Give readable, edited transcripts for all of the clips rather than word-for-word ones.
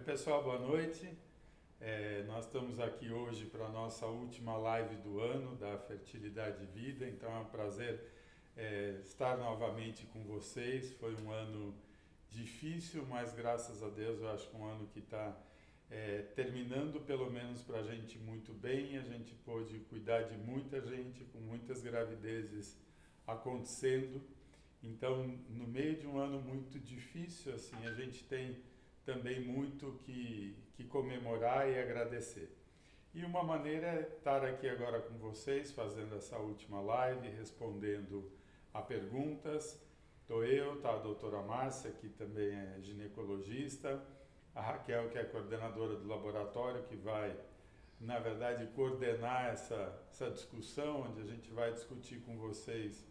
pessoal, boa noite. Nós estamos aqui hoje para a nossa última live do ano da Fertilidade e Vida, então é um prazer estar novamente com vocês. Foi um ano difícil, mas graças a Deus eu acho que um ano que está terminando pelo menos para a gente muito bem. A gente pôde cuidar de muita gente, com muitas gravidezes acontecendo. Então, no meio de um ano muito difícil, assim, a gente tem também muito que comemorar e agradecer. E uma maneira é estar aqui agora com vocês, fazendo essa última live, respondendo a perguntas. Estou eu, está a doutora Márcia, que também é ginecologista, a Raquel, que é coordenadora do laboratório, que vai, na verdade, coordenar essa discussão, onde a gente vai discutir com vocês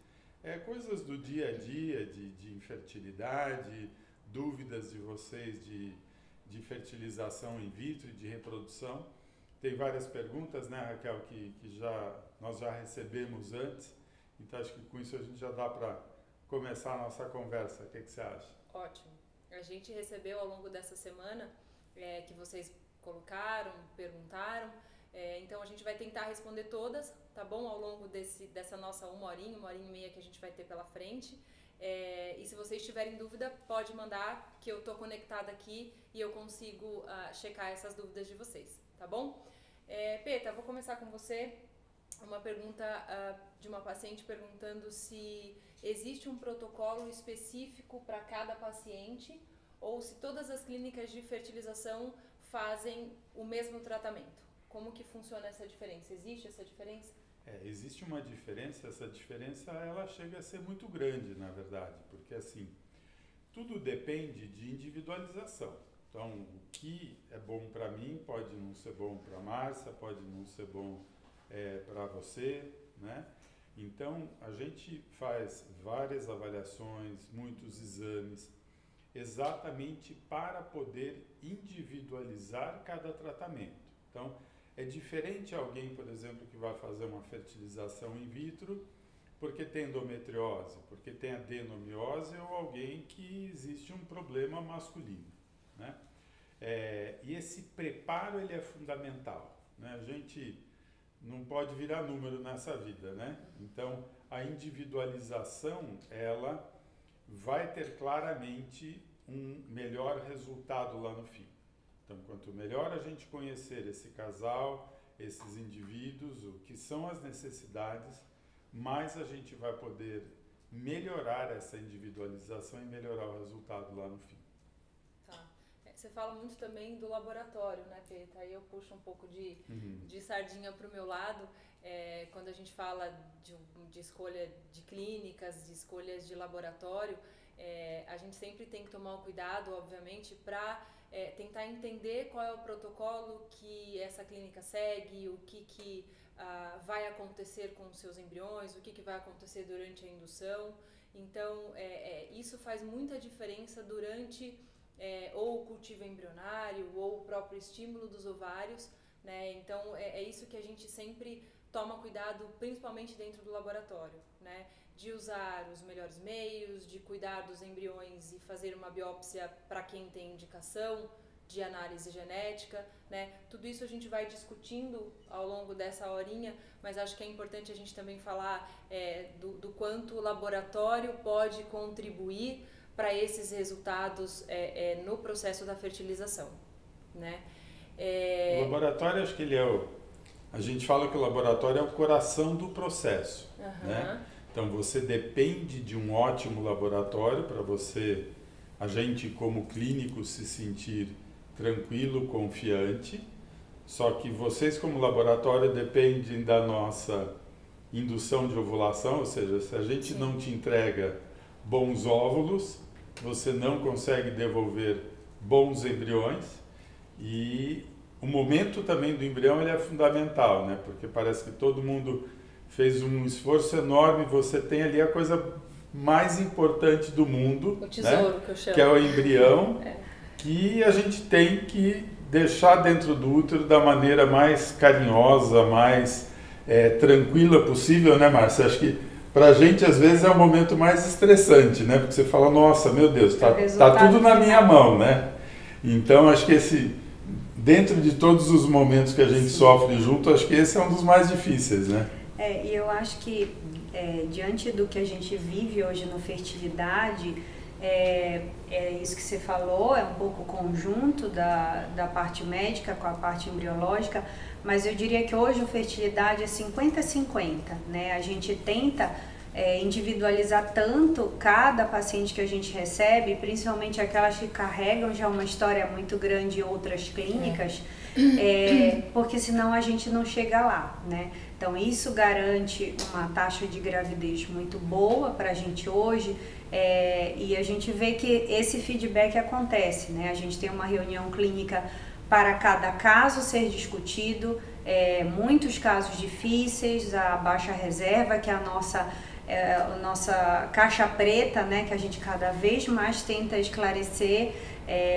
coisas do dia a dia, de infertilidade, dúvidas de vocês de fertilização in vitro e de reprodução. Tem várias perguntas, né, Raquel, que nós já recebemos antes, então acho que com isso a gente já dá para começar a nossa conversa. O que você acha? Ótimo. A gente recebeu ao longo dessa semana que vocês colocaram, perguntaram, então a gente vai tentar responder todas, tá bom? Ao longo dessa nossa uma horinha e meia que a gente vai ter pela frente. E se vocês tiverem dúvida, pode mandar, que eu tô conectada aqui e eu consigo checar essas dúvidas de vocês, tá bom? Peta, vou começar com você. Uma pergunta de uma paciente perguntando se existe um protocolo específico para cada paciente ou se todas as clínicas de fertilização fazem o mesmo tratamento. Como que funciona essa diferença? Existe essa diferença? Existe uma diferença, essa diferença ela chega a ser muito grande, na verdade, porque assim, tudo depende de individualização. Então, o que é bom para mim pode não ser bom para a Márcia, pode não ser bom para você, né? Então, a gente faz várias avaliações, muitos exames, exatamente para poder individualizar cada tratamento. Então, é diferente alguém, por exemplo, que vai fazer uma fertilização in vitro porque tem endometriose, porque tem adenomiose ou alguém que existe um problema masculino, né? E esse preparo ele é fundamental, né? A gente não pode virar número nessa vida, né? Então, a individualização, ela vai ter claramente um melhor resultado lá no fim. Então, quanto melhor a gente conhecer esse casal, esses indivíduos, o que são as necessidades, mais a gente vai poder melhorar essa individualização e melhorar o resultado lá no fim. Tá. Você fala muito também do laboratório, né, Peta? Aí eu puxo um pouco de sardinha para o meu lado. Quando a gente fala de escolha de clínicas, de escolhas de laboratório, a gente sempre tem que tomar um cuidado, obviamente, para tentar entender qual é o protocolo que essa clínica segue, o que vai acontecer com os seus embriões, o que vai acontecer durante a indução. Então, isso faz muita diferença durante ou o cultivo embrionário ou o próprio estímulo dos ovários, né? Então, é isso que a gente sempre toma cuidado, principalmente dentro do laboratório, né? De usar os melhores meios, de cuidar dos embriões e fazer uma biópsia para quem tem indicação de análise genética, né? Tudo isso a gente vai discutindo ao longo dessa horinha, mas acho que é importante a gente também falar do quanto o laboratório pode contribuir para esses resultados no processo da fertilização, né? O laboratório, acho que ele a gente fala que o laboratório é o coração do processo, né? Então, você depende de um ótimo laboratório para a gente como clínico se sentir tranquilo, confiante, só que vocês como laboratório dependem da nossa indução de ovulação, ou seja, se a gente não te entrega bons óvulos, você não consegue devolver bons embriões e o momento também do embrião ele é fundamental, né? Porque parece que todo mundo fez um esforço enorme, você tem ali a coisa mais importante do mundo, o tesouro, né? Que eu chamo. Que é o embrião, que a gente tem que deixar dentro do útero da maneira mais carinhosa, mais tranquila possível, né, Márcia? Acho que pra gente às vezes é o momento mais estressante, né? Porque você fala, nossa, meu Deus, tá tudo na minha mão, né? Então, acho que dentro de todos os momentos que a gente sofre junto, acho que esse é um dos mais difíceis, né? E eu acho que diante do que a gente vive hoje no fertilidade, é isso que você falou, é um pouco conjunto da parte médica com a parte embriológica, mas eu diria que hoje a fertilidade é 50-50, né? A gente tenta individualizar tanto cada paciente que a gente recebe, principalmente aquelas que carregam já uma história muito grande em outras clínicas, porque senão a gente não chega lá, né? Então isso garante uma taxa de gravidez muito boa para a gente hoje, e a gente vê que esse feedback acontece, né? A gente tem uma reunião clínica para cada caso ser discutido, muitos casos difíceis, a baixa reserva, que é a nossa caixa preta, né, que a gente cada vez mais tenta esclarecer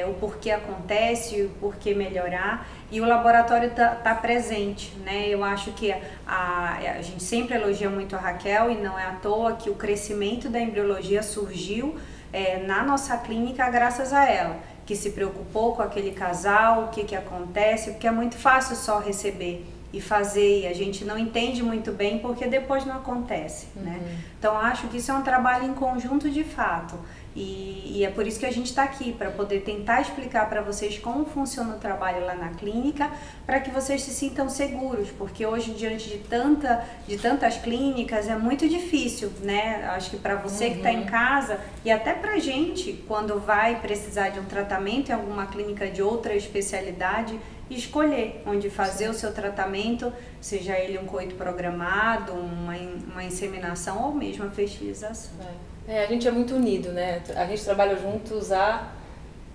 o porquê acontece, o porquê melhorar, e o laboratório tá presente, né? Eu acho que a gente sempre elogia muito a Raquel, e não é à toa que o crescimento da embriologia surgiu na nossa clínica graças a ela, que se preocupou com aquele casal, o que acontece, porque é muito fácil só receber e fazer, e a gente não entende muito bem porque depois não acontece, né? Então acho que isso é um trabalho em conjunto de fato, e é por isso que a gente está aqui, para poder tentar explicar para vocês como funciona o trabalho lá na clínica, para que vocês se sintam seguros, porque hoje, diante de tantas clínicas, é muito difícil, né? Acho que para você que está em casa, e até para a gente, quando vai precisar de um tratamento em alguma clínica de outra especialidade, escolher onde fazer o seu tratamento, seja ele um coito programado, uma inseminação ou mesmo a fertilização. A gente é muito unido, né? A gente trabalha juntos há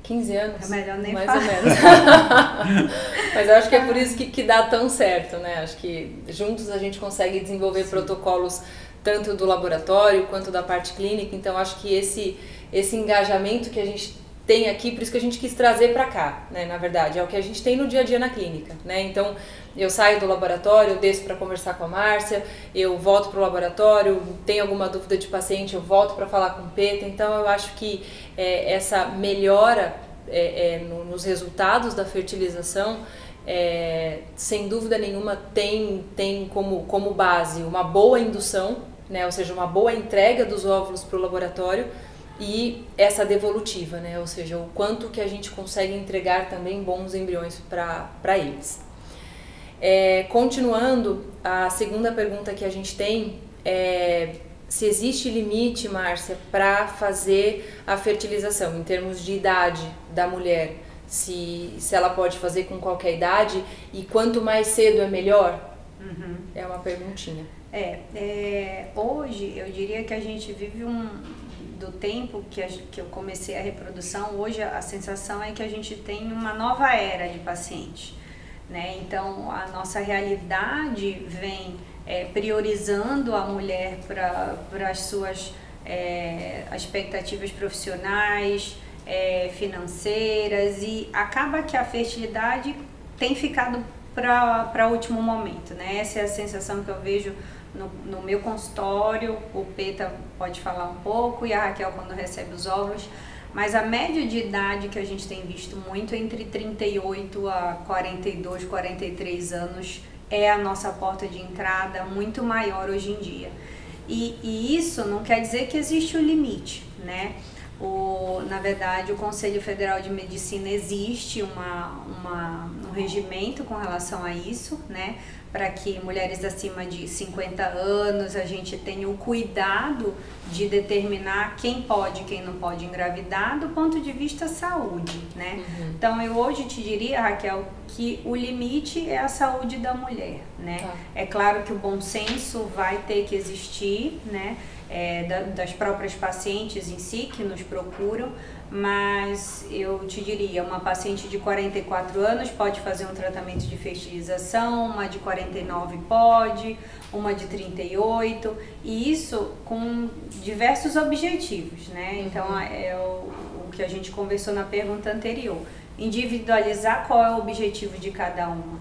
15 anos. É melhor nem mais falar. ou menos. Mas eu acho que é por isso que dá tão certo, né? Acho que juntos a gente consegue desenvolver protocolos tanto do laboratório quanto da parte clínica. Então acho que esse engajamento que a gente tem aqui, por isso que a gente quis trazer para cá, né? Na verdade, é o que a gente tem no dia a dia na clínica, né? Então, eu saio do laboratório, eu desço para conversar com a Márcia, eu volto para o laboratório, tem alguma dúvida de paciente, eu volto para falar com o Peta. Então, eu acho que essa melhora nos resultados da fertilização, sem dúvida nenhuma, tem como base uma boa indução, né? Ou seja, uma boa entrega dos óvulos para o laboratório, e essa devolutiva, né? Ou seja, o quanto que a gente consegue entregar também bons embriões para eles. Continuando, a segunda pergunta que a gente tem é se existe limite, Márcia, para fazer a fertilização, em termos de idade da mulher, se ela pode fazer com qualquer idade, e quanto mais cedo é melhor? É uma perguntinha. Hoje, eu diria que a gente vive do tempo que eu comecei a reprodução, hoje a sensação é que a gente tem uma nova era de paciente, né? Então, a nossa realidade vem priorizando a mulher para as suas expectativas profissionais, financeiras, e acaba que a fertilidade tem ficado para o último momento, né? Essa é a sensação que eu vejo no meu consultório. O Peta pode falar um pouco, e a Raquel quando recebe os óvulos, mas a média de idade que a gente tem visto muito entre 38 a 42, 43 anos é a nossa porta de entrada, muito maior hoje em dia. E isso não quer dizer que existe um limite, né? Na verdade, o Conselho Federal de Medicina existe um regimento com relação a isso, né? Para que mulheres acima de 50 anos a gente tenha o cuidado de determinar quem pode e quem não pode engravidar do ponto de vista saúde, né? Então, eu hoje te diria, Raquel, que o limite é a saúde da mulher, né? É claro que o bom senso vai ter que existir, né? Das próprias pacientes em si que nos procuram, mas eu te diria, uma paciente de 44 anos pode fazer um tratamento de fertilização, uma de 49 pode, uma de 38, e isso com diversos objetivos, né? Então, o que a gente conversou na pergunta anterior, individualizar qual é o objetivo de cada uma.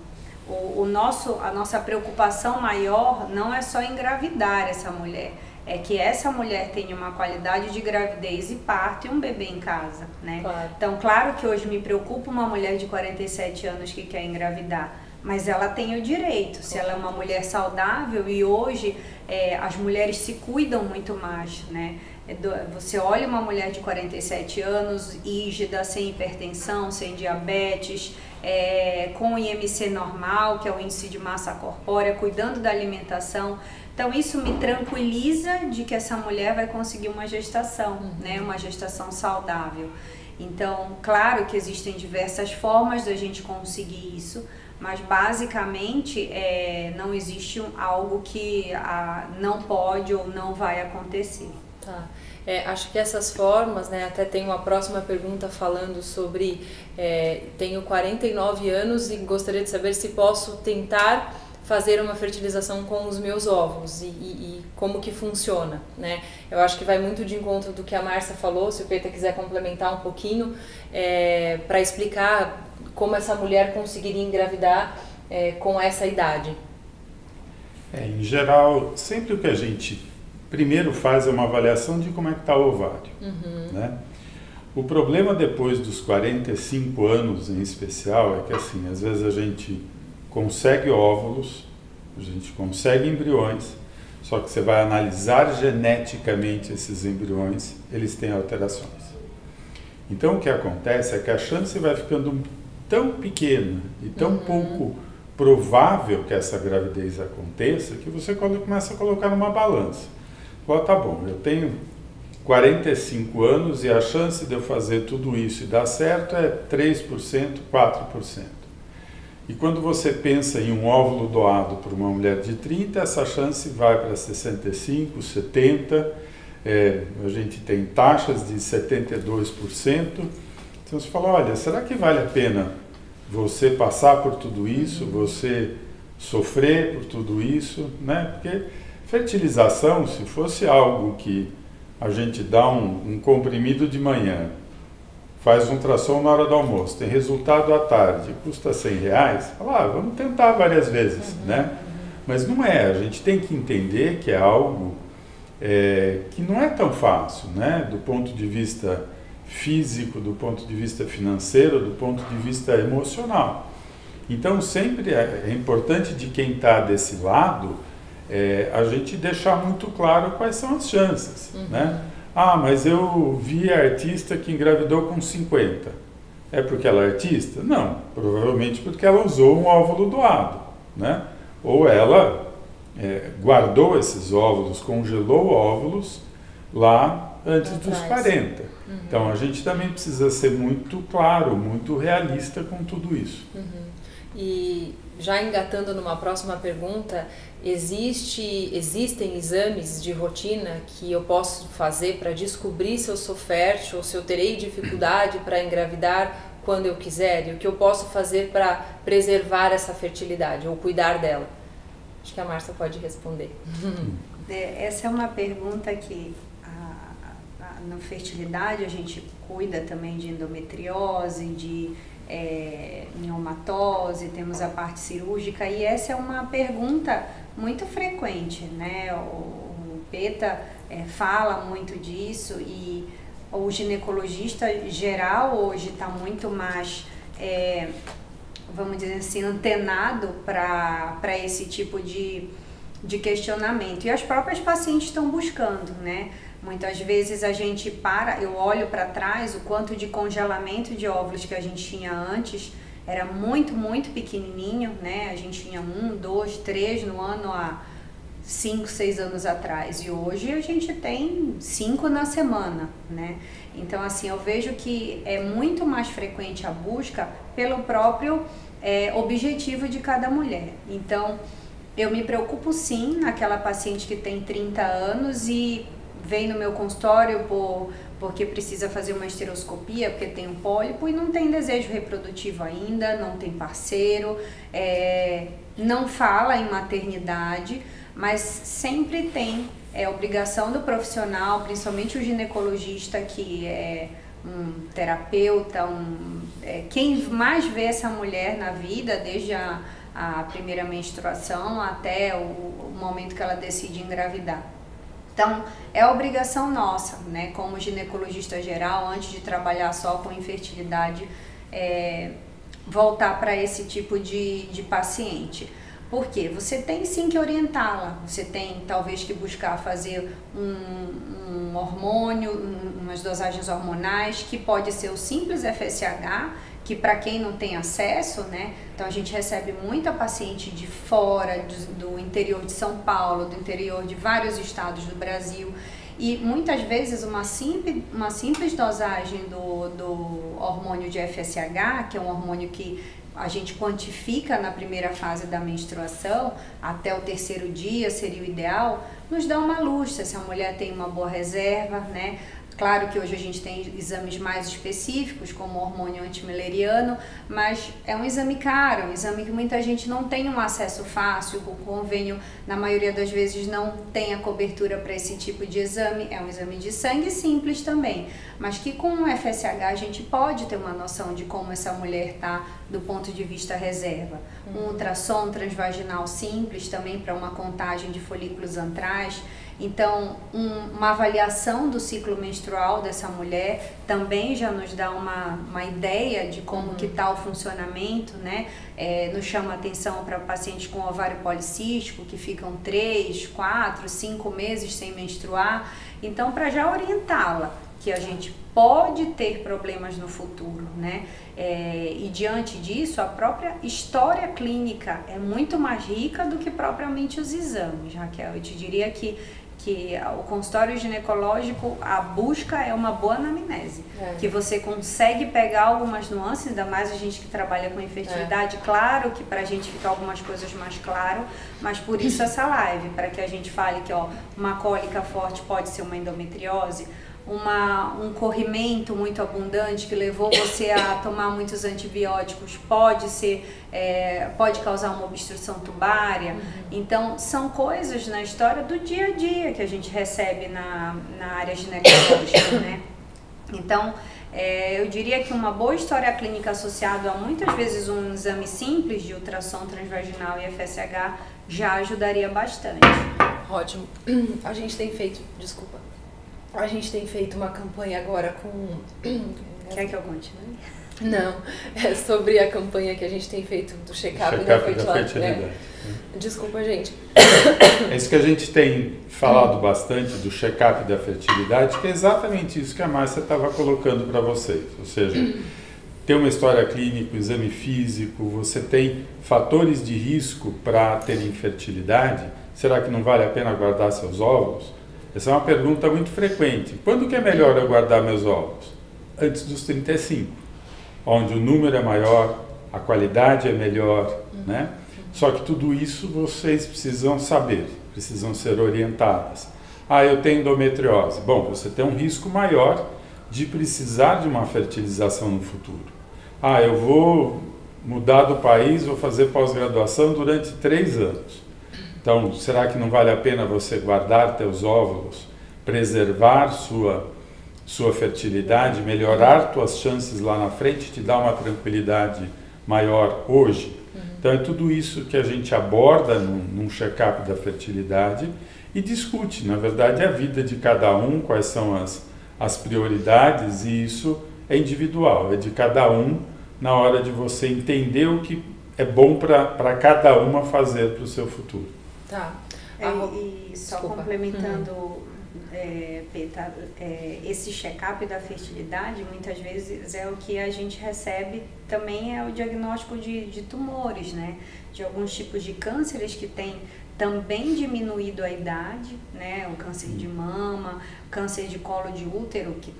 A nossa preocupação maior não é só engravidar essa mulher, é que essa mulher tenha uma qualidade de gravidez e parto e um bebê em casa, né? Claro. Então, claro que hoje me preocupa uma mulher de 47 anos que quer engravidar, mas ela tem o direito, se ela é uma mulher saudável, e hoje as mulheres se cuidam muito mais, né? Você olha uma mulher de 47 anos, rígida, sem hipertensão, sem diabetes, com IMC normal, que é o índice de massa corpórea, cuidando da alimentação. Então isso me tranquiliza de que essa mulher vai conseguir uma gestação, né? Uma gestação saudável. Então, claro que existem diversas formas da gente conseguir isso, mas basicamente não existe algo que não pode ou não vai acontecer. Tá. Acho que essas formas, né, até tem uma próxima pergunta falando sobre tenho 49 anos e gostaria de saber se posso tentar fazer uma fertilização com os meus óvulos e como que funciona, né? Eu acho que vai muito de encontro do que a Márcia falou, se o Peita quiser complementar um pouquinho, para explicar como essa mulher conseguiria engravidar com essa idade. Em geral, sempre o que a gente primeiro faz é uma avaliação de como é que está o ovário, né? O problema depois dos 45 anos em especial é que, assim, às vezes a gente consegue óvulos, a gente consegue embriões, só que você vai analisar geneticamente esses embriões, eles têm alterações. Então o que acontece é que a chance vai ficando tão pequena e tão pouco provável que essa gravidez aconteça, que você começa a colocar numa balança. Bom, tá bom, eu tenho 45 anos e a chance de eu fazer tudo isso e dar certo é 3%, 4%. E quando você pensa em um óvulo doado por uma mulher de 30, essa chance vai para 65, 70%. A gente tem taxas de 72%. Então você fala, olha, será que vale a pena você passar por tudo isso, você sofrer por tudo isso, né? Porque fertilização, se fosse algo que a gente dá um comprimido de manhã, faz um ultrassom na hora do almoço, tem resultado à tarde, custa R$100, fala, vamos tentar várias vezes, né? Mas não é, a gente tem que entender que é algo que não é tão fácil, né? Do ponto de vista físico, do ponto de vista financeiro, do ponto de vista emocional. Então sempre é importante de quem está desse lado a gente deixar muito claro quais são as chances, né? Ah, mas eu vi a artista que engravidou com 50. É porque ela é artista? Não, provavelmente porque ela usou um óvulo doado, né? Ou ela guardou esses óvulos, congelou óvulos lá antes dos 40. Então a gente também precisa ser muito claro, muito realista com tudo isso. E já engatando numa próxima pergunta, existem exames de rotina que eu posso fazer para descobrir se eu sou fértil ou se eu terei dificuldade para engravidar quando eu quiser? E o que eu posso fazer para preservar essa fertilidade ou cuidar dela? Acho que a Márcia pode responder. Essa é uma pergunta que na fertilidade a gente cuida também de endometriose, de miomatose, temos a parte cirúrgica, e essa é uma pergunta muito frequente, né? O Peita fala muito disso, e o ginecologista geral hoje está muito mais, vamos dizer assim, antenado para esse tipo de questionamento, e as próprias pacientes estão buscando, né? Muitas vezes eu olho para trás, o quanto de congelamento de óvulos que a gente tinha antes era muito, muito pequenininho, né? A gente tinha 1, 2, 3 no ano há 5, 6 anos atrás, e hoje a gente tem 5 na semana, né? Então, assim, eu vejo que é muito mais frequente a busca pelo próprio objetivo de cada mulher. Então, eu me preocupo sim naquela paciente que tem 30 anos e vem no meu consultório porque precisa fazer uma esteroscopia, porque tem um pólipo e não tem desejo reprodutivo ainda, não tem parceiro, não fala em maternidade, mas sempre tem obrigação do profissional, principalmente o ginecologista, que é um terapeuta, quem mais vê essa mulher na vida, desde a primeira menstruação até o momento que ela decide engravidar. Então, é obrigação nossa, né, como ginecologista geral, antes de trabalhar só com infertilidade, voltar para esse tipo de paciente. Por quê? Você tem sim que orientá-la, você tem talvez que buscar fazer um hormônio, umas dosagens hormonais, que pode ser o simples FSH, que para quem não tem acesso, né? Então a gente recebe muita paciente de fora, do interior de São Paulo, do interior de vários estados do Brasil, e muitas vezes uma simples dosagem do hormônio de FSH, que é um hormônio que a gente quantifica na primeira fase da menstruação, até o 3º dia seria o ideal, nos dá uma luz se a mulher tem uma boa reserva, né? Claro que hoje a gente tem exames mais específicos, como o hormônio antimileriano, mas é um exame caro, é um exame que muita gente não tem um acesso fácil, o convênio, na maioria das vezes, não tem a cobertura para esse tipo de exame. É um exame de sangue simples também, mas que com o FSH a gente pode ter uma noção de como essa mulher está do ponto de vista reserva. Um ultrassom transvaginal simples também para uma contagem de folículos antrais. Então, uma avaliação do ciclo menstrual dessa mulher também já nos dá uma ideia de como que está o funcionamento, né? Nos chama atenção para pacientes com ovário policístico, que ficam 3, 4, 5 meses sem menstruar. Então, para já orientá-la, que a gente pode ter problemas no futuro, né? E diante disso, a própria história clínica é muito mais rica do que propriamente os exames, Raquel. Eu te diria que o consultório ginecológico, a busca é uma boa anamnese, que você consegue pegar algumas nuances, ainda mais a gente que trabalha com infertilidade, claro que pra gente ficar algumas coisas mais claro, mas por isso essa live, para que a gente fale que uma cólica forte pode ser uma endometriose, um corrimento muito abundante que levou você a tomar muitos antibióticos pode causar uma obstrução tubária. Então são coisas na história do dia a dia que a gente recebe na área ginecológica, né? Então eu diria que uma boa história clínica associada a muitas vezes um exame simples de ultrassom transvaginal e FSH já ajudaria bastante. Ótimo. A gente tem feito uma campanha agora com... Quer que eu continue? Não, é sobre a campanha que a gente tem feito do check-up da fertilidade. Desculpa, gente. É isso que a gente tem falado bastante do check-up da fertilidade, que é exatamente isso que a Márcia estava colocando para vocês. Ou seja, tem uma história clínica, um exame físico, você tem fatores de risco para ter infertilidade. Será que não vale a pena guardar seus óvulos? Essa é uma pergunta muito frequente. Quando que é melhor eu guardar meus óvulos? Antes dos 35, onde o número é maior, a qualidade é melhor, né? Só que tudo isso vocês precisam saber, precisam ser orientadas. Eu tenho endometriose. Bom, você tem um risco maior de precisar de uma fertilização no futuro. Eu vou mudar do país, vou fazer pós-graduação durante 3 anos. Então, será que não vale a pena você guardar teus óvulos, preservar sua fertilidade, melhorar tuas chances lá na frente, te dar uma tranquilidade maior hoje? Então, é tudo isso que a gente aborda num check-up da fertilidade e discute, na verdade, a vida de cada um, quais são as prioridades, e isso é individual, é de cada um na hora de você entender o que é bom para cada uma fazer para o seu futuro. Tá. E só complementando, Peta, esse check-up da fertilidade muitas vezes é o que a gente recebe também, é o diagnóstico de tumores, né? De alguns tipos de cânceres que têm também diminuído a idade, né? O câncer de mama, câncer de colo de útero, que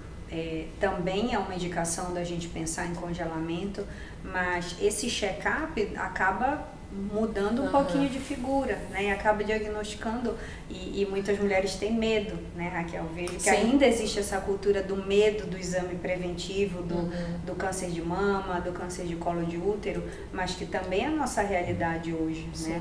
também é uma indicação da gente pensar em congelamento, mas esse check-up acaba mudando um pouquinho de figura, né? E acaba diagnosticando, e muitas mulheres têm medo, né, Raquel? Vejo que ainda existe essa cultura do medo do exame preventivo, do câncer de mama, do câncer de colo de útero, mas que também é a nossa realidade hoje, né?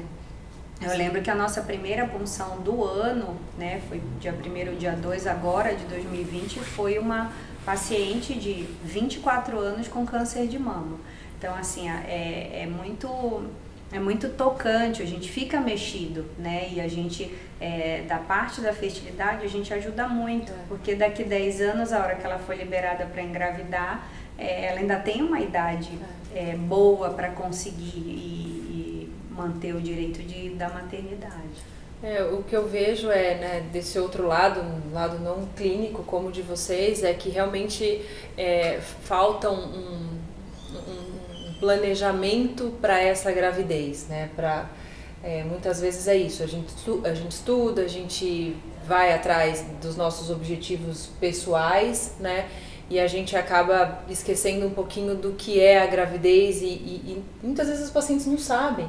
Eu lembro que a nossa primeira punção do ano, né, foi dia 1º ou dia 2 agora, de 2020, foi uma paciente de 24 anos com câncer de mama. Então, assim, é muito é muito tocante, a gente fica mexido, né? E a gente, da parte da fertilidade, a gente ajuda muito, porque daqui 10 anos, a hora que ela for liberada para engravidar, ela ainda tem uma idade boa para conseguir e manter o direito da maternidade. O que eu vejo né, desse outro lado, um lado não clínico como o de vocês, é que realmente falta um planejamento para essa gravidez, né? Muitas vezes é isso, a gente estuda, a gente vai atrás dos nossos objetivos pessoais, né? E a gente acaba esquecendo um pouquinho do que é a gravidez e muitas vezes os pacientes não sabem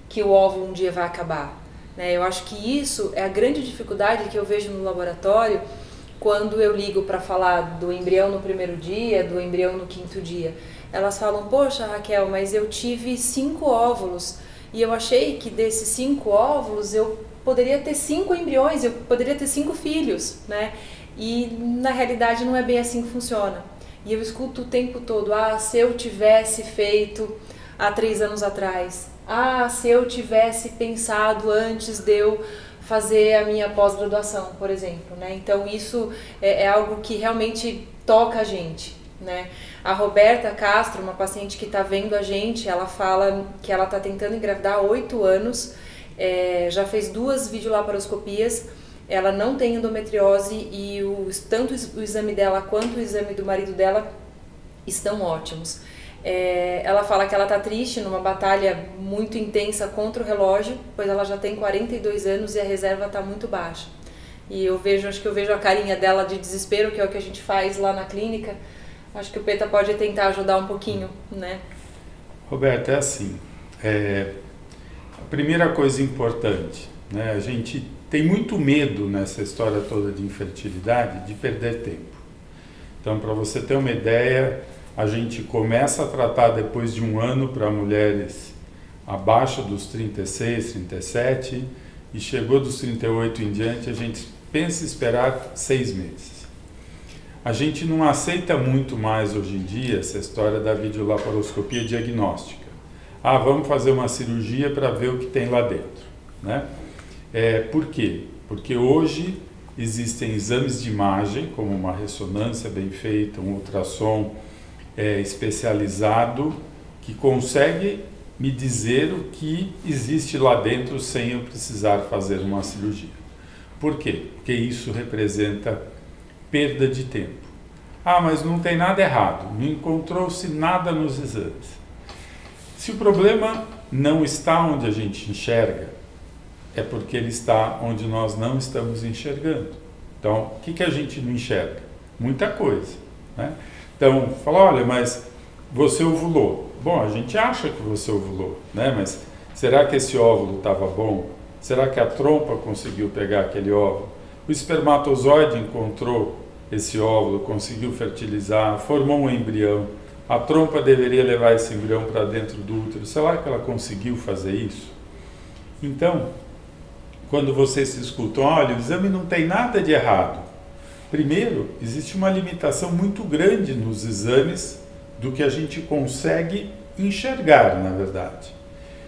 que o óvulo um dia vai acabar, né? Eu acho que isso é a grande dificuldade que eu vejo no laboratório quando eu ligo para falar do embrião no primeiro dia, do embrião no 5º dia. Elas falam, poxa Raquel, mas eu tive 5 óvulos e eu achei que desses 5 óvulos eu poderia ter 5 embriões, eu poderia ter 5 filhos, né? E na realidade não é bem assim que funciona. E eu escuto o tempo todo, se eu tivesse feito há 3 anos atrás, se eu tivesse pensado antes de eu fazer a minha pós-graduação, por exemplo, né? Então isso é algo que realmente toca a gente, né? A Roberta Castro, uma paciente que está vendo a gente, ela fala que ela está tentando engravidar há 8 anos, já fez 2 videolaparoscopias, ela não tem endometriose e tanto o exame dela quanto o exame do marido dela estão ótimos. Ela fala que ela está triste numa batalha muito intensa contra o relógio, pois ela já tem 42 anos e a reserva está muito baixa. E acho que eu vejo a carinha dela de desespero, que é o que a gente faz lá na clínica. Acho que o Peta pode tentar ajudar um pouquinho, né? Roberto, é assim, a primeira coisa importante, né? A gente tem muito medo nessa história toda de infertilidade de perder tempo. Então, para você ter uma ideia, a gente começa a tratar depois de 1 ano para mulheres abaixo dos 36, 37 e chegou dos 38 em diante, a gente pensa em esperar 6 meses. A gente não aceita muito mais hoje em dia essa história da videolaparoscopia diagnóstica. Vamos fazer uma cirurgia para ver o que tem lá dentro, né? Por quê? Porque hoje existem exames de imagem, como uma ressonância bem feita, um ultrassom especializado, que consegue me dizer o que existe lá dentro sem eu precisar fazer uma cirurgia. Por quê? Porque isso representa perda de tempo. Mas não tem nada errado, não encontrou-se nada nos exames. Se o problema não está onde a gente enxerga, é porque ele está onde nós não estamos enxergando. Então, o que a gente não enxerga? Muita coisa, né? Então, fala, olha, mas você ovulou. Bom, a gente acha que você ovulou, né? Mas será que esse óvulo estava bom? Será que a trompa conseguiu pegar aquele óvulo? O espermatozoide encontrou esse óvulo, conseguiu fertilizar, formou um embrião. A trompa deveria levar esse embrião para dentro do útero. Será que ela conseguiu fazer isso? Então, quando vocês se escutam, olha, o exame não tem nada de errado. Primeiro, existe uma limitação muito grande nos exames do que a gente consegue enxergar, na verdade.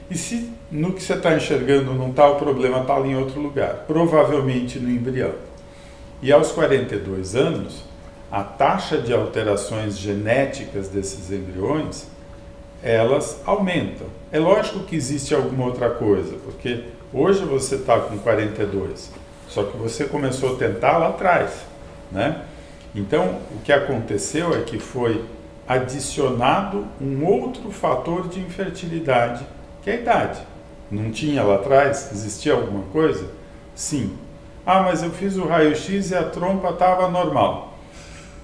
E se no que você está enxergando não está, o problema está ali em outro lugar, provavelmente no embrião. E aos 42 anos, a taxa de alterações genéticas desses embriões, elas aumentam. É lógico que existe alguma outra coisa, porque hoje você está com 42, só que você começou a tentar lá atrás, né? Então, o que aconteceu é que foi adicionado um outro fator de infertilidade, que é a idade. Não tinha lá atrás? Existia alguma coisa? Sim. Mas eu fiz o raio-x e a trompa estava normal.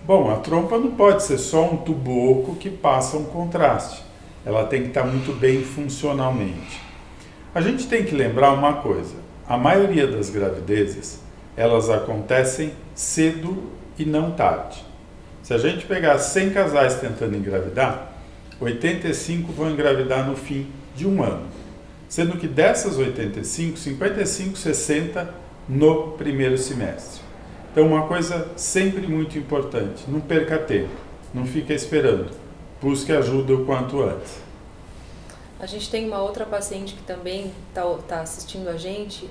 Bom, a trompa não pode ser só um tubo oco que passa um contraste. Ela tem que estar muito bem funcionalmente. A gente tem que lembrar uma coisa. A maioria das gravidezes, elas acontecem cedo e não tarde. Se a gente pegar 100 casais tentando engravidar, 85 vão engravidar no fim de 1 ano. Sendo que dessas 85, 55, 60 no primeiro semestre. Então, uma coisa sempre muito importante, não perca tempo, não fica esperando, busque ajuda o quanto antes. A gente tem uma outra paciente que também tá assistindo a gente,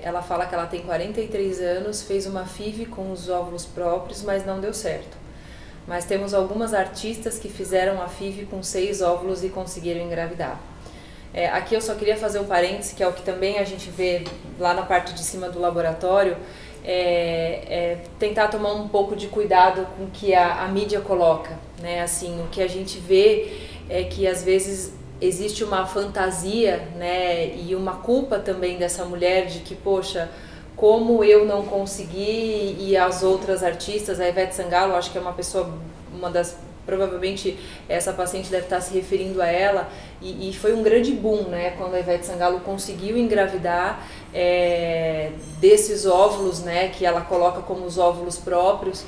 ela fala que ela tem 43 anos, fez uma FIV com os óvulos próprios, mas não deu certo. Mas temos algumas artistas que fizeram a FIV com 6 óvulos e conseguiram engravidar. Aqui eu só queria fazer um parêntese, que é o que também a gente vê lá na parte de cima do laboratório, tentar tomar um pouco de cuidado com o que a mídia coloca, né? Assim, o que a gente vê é que às vezes existe uma fantasia, né, e uma culpa também dessa mulher de que, poxa, como eu não consegui, e as outras artistas, a Ivete Sangalo, acho que é uma pessoa, provavelmente essa paciente deve estar se referindo a ela, e foi um grande boom, né, quando a Ivete Sangalo conseguiu engravidar desses óvulos, né, que ela coloca como os óvulos próprios.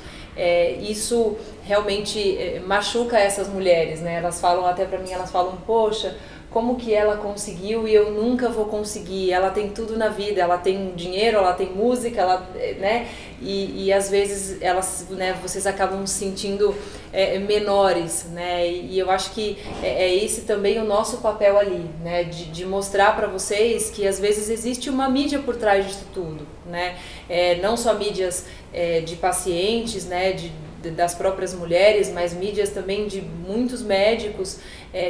Isso realmente machuca essas mulheres, né? Elas falam até pra mim, elas falam, poxa, como que ela conseguiu e eu nunca vou conseguir? Ela tem tudo na vida, ela tem dinheiro, ela tem música, ela, né? E às vezes elas, né, vocês acabam se sentindo menores, né? E eu acho que esse também o nosso papel ali, né? De mostrar para vocês que às vezes existe uma mídia por trás disso tudo, né? Não só mídias de pacientes, né? Das próprias mulheres, mas mídias também de muitos médicos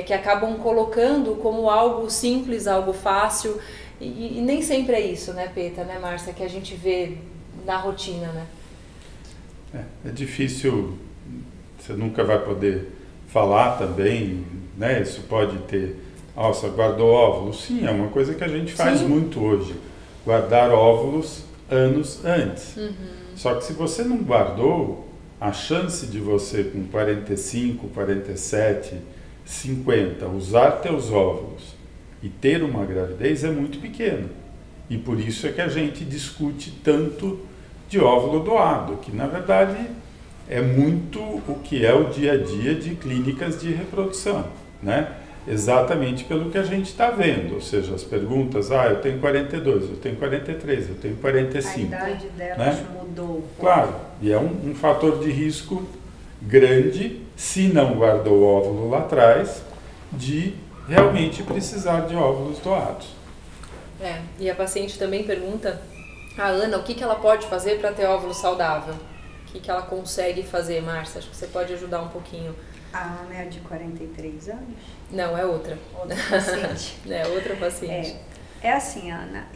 que acabam colocando como algo simples, algo fácil, e nem sempre é isso, né, Peta, né, Márcia, que a gente vê na rotina, né? É difícil, você nunca vai poder falar também, né, isso pode ter, nossa, guardou óvulos, sim, é uma coisa que a gente faz muito hoje, guardar óvulos anos antes, só que se você não guardou, a chance de você com 45, 47, 50 usar teus óvulos e ter uma gravidez é muito pequena. E por isso é que a gente discute tanto de óvulo doado, que na verdade é muito o que é o dia a dia de clínicas de reprodução, né? Exatamente pelo que a gente está vendo, ou seja, as perguntas, eu tenho 42, eu tenho 43, eu tenho 45. A idade delas mudou. Claro, e é um fator de risco grande, se não guardou o óvulo lá atrás, de realmente precisar de óvulos doados. E a paciente também pergunta, a Ana, o que ela pode fazer para ter óvulo saudável? O que ela consegue fazer, Márcia? Acho que você pode ajudar um pouquinho. A Ana é de 43 anos? Não, é outra. Outra paciente. Outra paciente. É assim, Ana,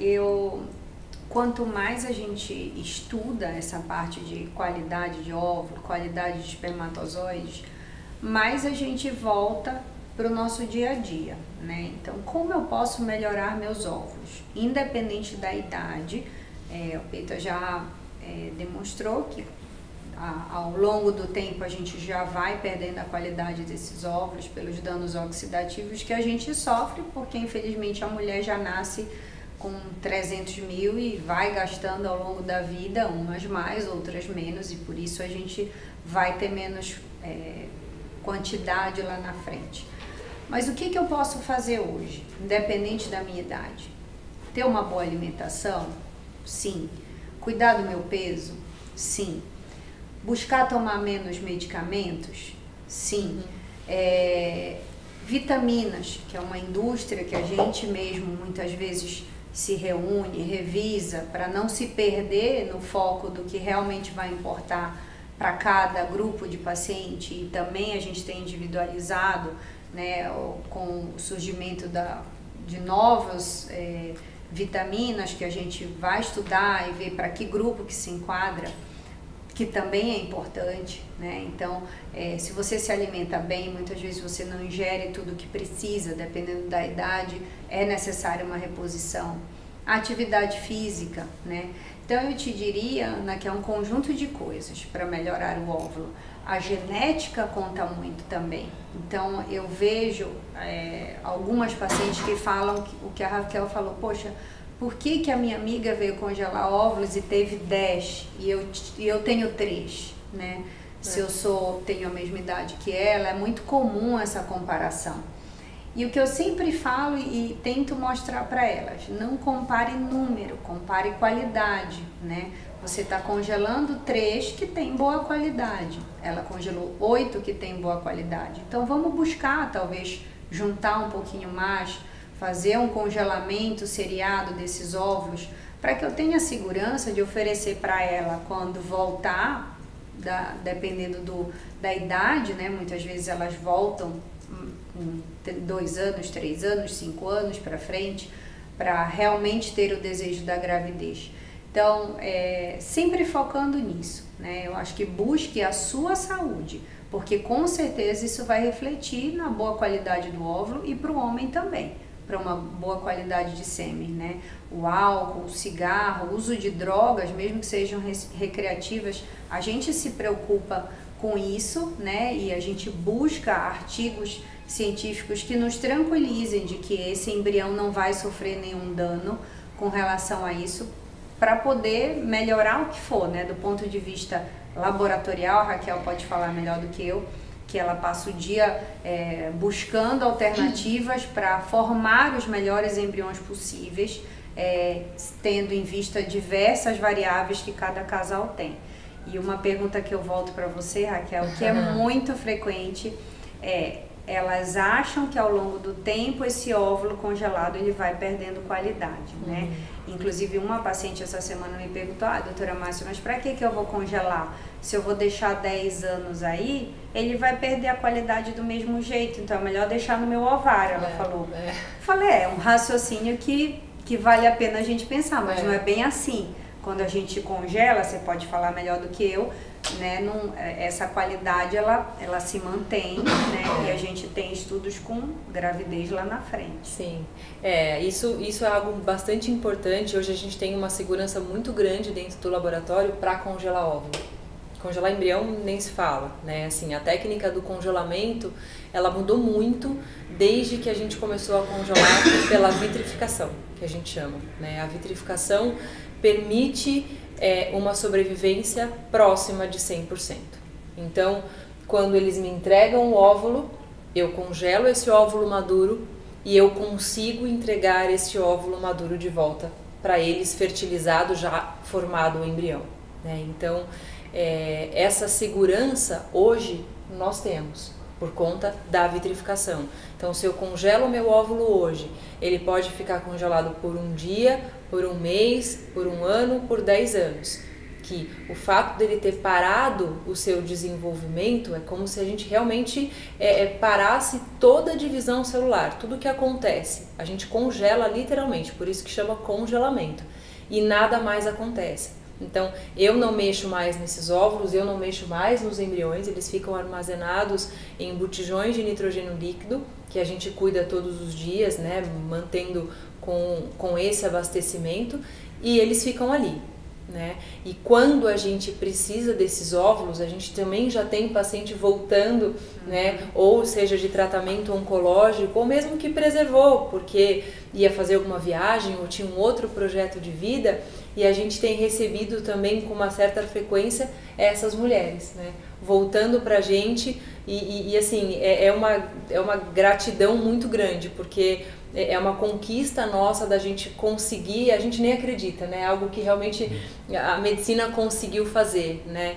quanto mais a gente estuda essa parte de qualidade de óvulo, qualidade de espermatozoides, mais a gente volta para o nosso dia a dia, né? Então, como eu posso melhorar meus óvulos? Independente da idade, o Peta já demonstrou que ao longo do tempo a gente já vai perdendo a qualidade desses óvulos pelos danos oxidativos que a gente sofre, porque infelizmente a mulher já nasce com 300 mil e vai gastando ao longo da vida, umas mais, outras menos, e por isso a gente vai ter menos quantidade lá na frente. Mas o que eu posso fazer hoje, independente da minha idade? Ter uma boa alimentação? Sim. Cuidar do meu peso? Sim. Buscar tomar menos medicamentos? Sim. Vitaminas, que é uma indústria que a gente mesmo muitas vezes se reúne, revisa, para não se perder no foco do que realmente vai importar para cada grupo de paciente, e também a gente tem individualizado, né, com o surgimento de novas vitaminas que a gente vai estudar e ver para que grupo que se enquadra, que também é importante, né? Então, se você se alimenta bem, muitas vezes você não ingere tudo o que precisa, dependendo da idade, é necessária uma reposição. A atividade física, né? Então, eu te diria, Ana, que é um conjunto de coisas para melhorar o óvulo. A genética conta muito também. Então, eu vejo algumas pacientes que falam o que a Raquel falou, poxa, por que a minha amiga veio congelar óvulos e teve 10 e eu tenho 3, né? Se eu tenho a mesma idade que ela, é muito comum essa comparação. E o que eu sempre falo e tento mostrar para elas, não compare número, compare qualidade, né? Você está congelando 3 que tem boa qualidade, ela congelou 8 que tem boa qualidade. Então vamos buscar talvez juntar um pouquinho mais, fazer um congelamento seriado desses óvulos, para que eu tenha segurança de oferecer para ela quando voltar, dependendo da idade, né? Muitas vezes elas voltam 2 anos, 3 anos, 5 anos para frente, para realmente ter o desejo da gravidez. Então, sempre focando nisso, né? Eu acho que busque a sua saúde, porque com certeza isso vai refletir na boa qualidade do óvulo e para o homem também, para uma boa qualidade de sêmen, né? O álcool, o cigarro, o uso de drogas, mesmo que sejam recreativas, a gente se preocupa com isso, né? E a gente busca artigos científicos que nos tranquilizem de que esse embrião não vai sofrer nenhum dano com relação a isso, para poder melhorar o que for, né? Do ponto de vista laboratorial, a Raquel pode falar melhor do que eu, que ela passa o dia buscando alternativas para formar os melhores embriões possíveis, tendo em vista diversas variáveis que cada casal tem. E uma pergunta que eu volto para você, Raquel, que é muito frequente, elas acham que ao longo do tempo esse óvulo congelado ele vai perdendo qualidade, né? Inclusive uma paciente essa semana me perguntou, doutora Márcia, mas para que eu vou congelar? Se eu vou deixar 10 anos aí, ele vai perder a qualidade do mesmo jeito, então é melhor deixar no meu ovário, ela falou. Falei, é um raciocínio que vale a pena a gente pensar, mas não é bem assim. Quando a gente congela, você pode falar melhor do que eu, né? Essa qualidade ela se mantém, né? E a gente tem estudos com gravidez lá na frente. Sim, isso é algo bastante importante. Hoje a gente tem uma segurança muito grande dentro do laboratório para congelar óvulo. Congelar embrião nem se fala, né? Assim, a técnica do congelamento ela mudou muito desde que a gente começou a congelar pela vitrificação, que a gente chama, né? A vitrificação permite uma sobrevivência próxima de 100%. Então, quando eles me entregam o óvulo, eu congelo esse óvulo maduro e eu consigo entregar esse óvulo maduro de volta para eles fertilizado, já formado o embrião, né? Então, essa segurança hoje nós temos por conta da vitrificação. Então, se eu congelo o meu óvulo hoje, ele pode ficar congelado por um dia, por um mês, por um ano, por 10 anos. Que o fato dele ter parado o seu desenvolvimento é como se a gente realmente parasse toda a divisão celular, tudo que acontece. A gente congela literalmente, por isso que chama congelamento. E nada mais acontece. Então, eu não mexo mais nesses óvulos, eu não mexo mais nos embriões, eles ficam armazenados em botijões de nitrogênio líquido, que a gente cuida todos os dias, né, mantendo com esse abastecimento, e eles ficam ali, né? E quando a gente precisa desses óvulos, a gente também já tem paciente voltando, né, ou seja de tratamento oncológico, ou mesmo que preservou, porque ia fazer alguma viagem ou tinha um outro projeto de vida, e a gente tem recebido também com uma certa frequência essas mulheres, né, voltando pra gente, e assim, é uma gratidão muito grande, porque é uma conquista nossa da gente conseguir, a gente nem acredita, né? Algo que realmente a medicina conseguiu fazer, né?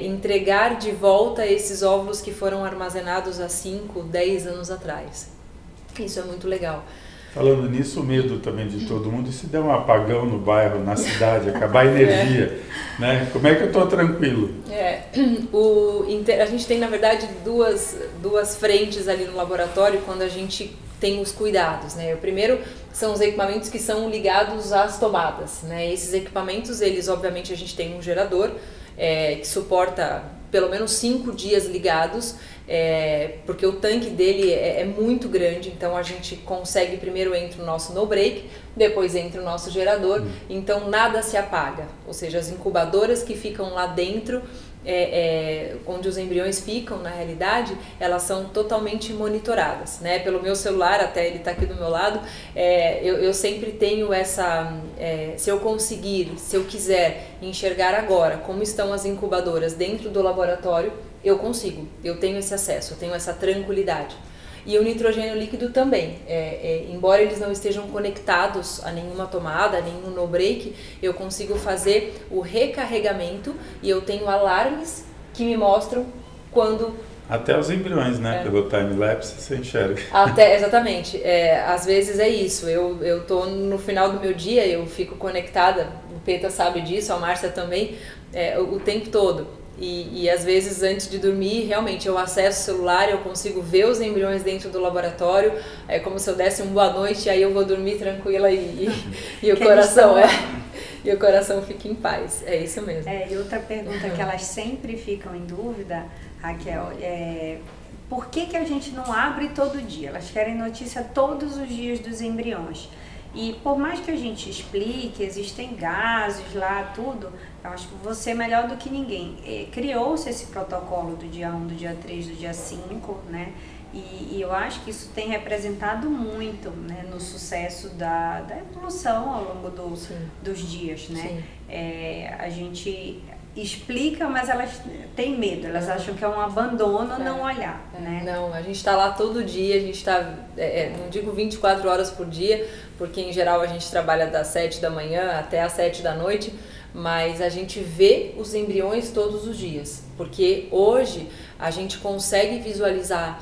Entregar de volta esses óvulos que foram armazenados há 5, 10 anos atrás. Isso é muito legal. Falando nisso, o medo também de todo mundo, e se der um apagão no bairro, na cidade, acabar a energia, né? Como é que eu estou tranquilo? A gente tem, na verdade, duas frentes ali no laboratório quando a gente tem os cuidados, né? O primeiro são os equipamentos que são ligados às tomadas, né? Esses equipamentos, eles, obviamente, a gente tem um gerador que suporta pelo menos 5 dias ligados, porque o tanque dele é muito grande, então a gente consegue, primeiro entra o nosso no-break, depois entra o nosso gerador, então nada se apaga, ou seja, as incubadoras que ficam lá dentro, onde os embriões ficam, na realidade, elas são totalmente monitoradas, né? Pelo meu celular, até ele está aqui do meu lado, eu sempre tenho essa, se eu quiser enxergar agora como estão as incubadoras dentro do laboratório, eu consigo, eu tenho esse acesso, eu tenho essa tranquilidade. E o nitrogênio líquido também, embora eles não estejam conectados a nenhuma tomada, a nenhum no-break, eu consigo fazer o recarregamento e eu tenho alarmes que me mostram quando Até os embriões, né? Pelo time-lapse você enxerga. Exatamente. Às vezes é isso. Eu tô no final do meu dia, eu fico conectada, o Peta sabe disso, a Márcia também, o tempo todo. E às vezes antes de dormir, realmente eu acesso o celular, eu consigo ver os embriões dentro do laboratório, é como se eu desse um boa noite, aí eu vou dormir tranquila e o coração e o coração fica em paz. É isso mesmo. E outra pergunta que elas sempre ficam em dúvida, Raquel, por que a gente não abre todo dia? Elas querem notícia todos os dias dos embriões. E por mais que a gente explique, existem gases lá, tudo, eu acho que você melhor do que ninguém. Criou-se esse protocolo do dia 1, do dia 3, do dia 5, né? E eu acho que isso tem representado muito, né, no sucesso da evolução ao longo dos dias, né? A gente explica, mas elas têm medo, elas acham que é um abandono não olhar, né? Não, a gente está lá todo dia, a gente está, não digo 24 horas por dia, porque em geral a gente trabalha das 7 da manhã até as 7 da noite, mas a gente vê os embriões todos os dias, porque hoje a gente consegue visualizar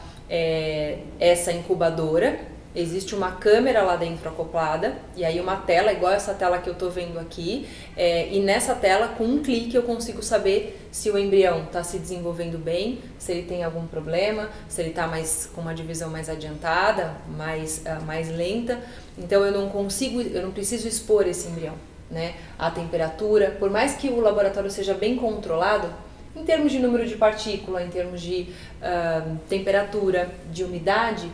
essa incubadora. Existe uma câmera lá dentro acoplada, e aí uma tela, igual essa tela que eu tô vendo aqui, e nessa tela, com um clique, eu consigo saber se o embrião está se desenvolvendo bem, se ele tem algum problema, se ele está com uma divisão mais adiantada, mais lenta. Então eu não preciso expor esse embrião, né? A temperatura, por mais que o laboratório seja bem controlado, em termos de número de partícula, em termos de temperatura, de umidade,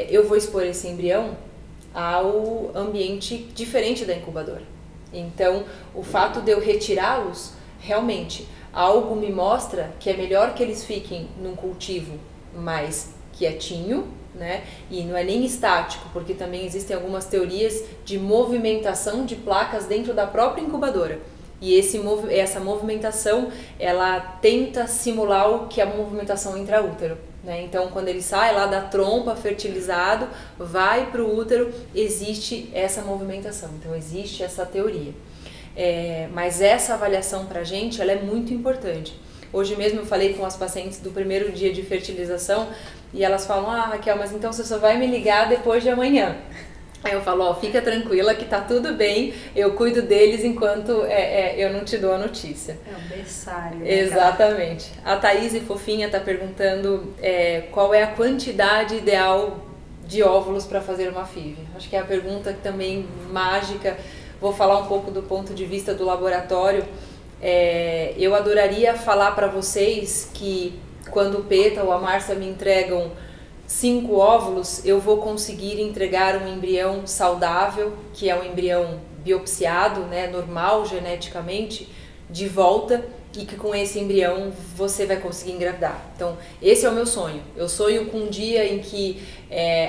eu vou expor esse embrião ao ambiente diferente da incubadora. Então, o fato de eu retirá-los, realmente, algo me mostra que é melhor que eles fiquem num cultivo mais quietinho, né? E não é nem estático, porque também existem algumas teorias de movimentação de placas dentro da própria incubadora. E essa movimentação, ela tenta simular o que é a movimentação intraútero. Né? Então, quando ele sai lá da trompa fertilizado, vai para o útero, existe essa movimentação. Então, existe essa teoria. Mas essa avaliação para a gente, ela é muito importante. Hoje mesmo eu falei com as pacientes do primeiro dia de fertilização e elas falam, Raquel, mas então você só vai me ligar depois de amanhã. Aí eu falo, fica tranquila que tá tudo bem, eu cuido deles enquanto eu não te dou a notícia. É um berçário. Né, exatamente. A Thaís Fofinha tá perguntando qual é a quantidade ideal de óvulos para fazer uma FIV. Acho que é a pergunta também mágica. Vou falar um pouco do ponto de vista do laboratório. Eu adoraria falar para vocês que quando o Peta ou a Márcia me entregam 5 óvulos, eu vou conseguir entregar um embrião saudável, que é um embrião biopsiado, né, normal geneticamente, de volta, e que com esse embrião você vai conseguir engravidar. Então, esse é o meu sonho. Eu sonho com um dia em que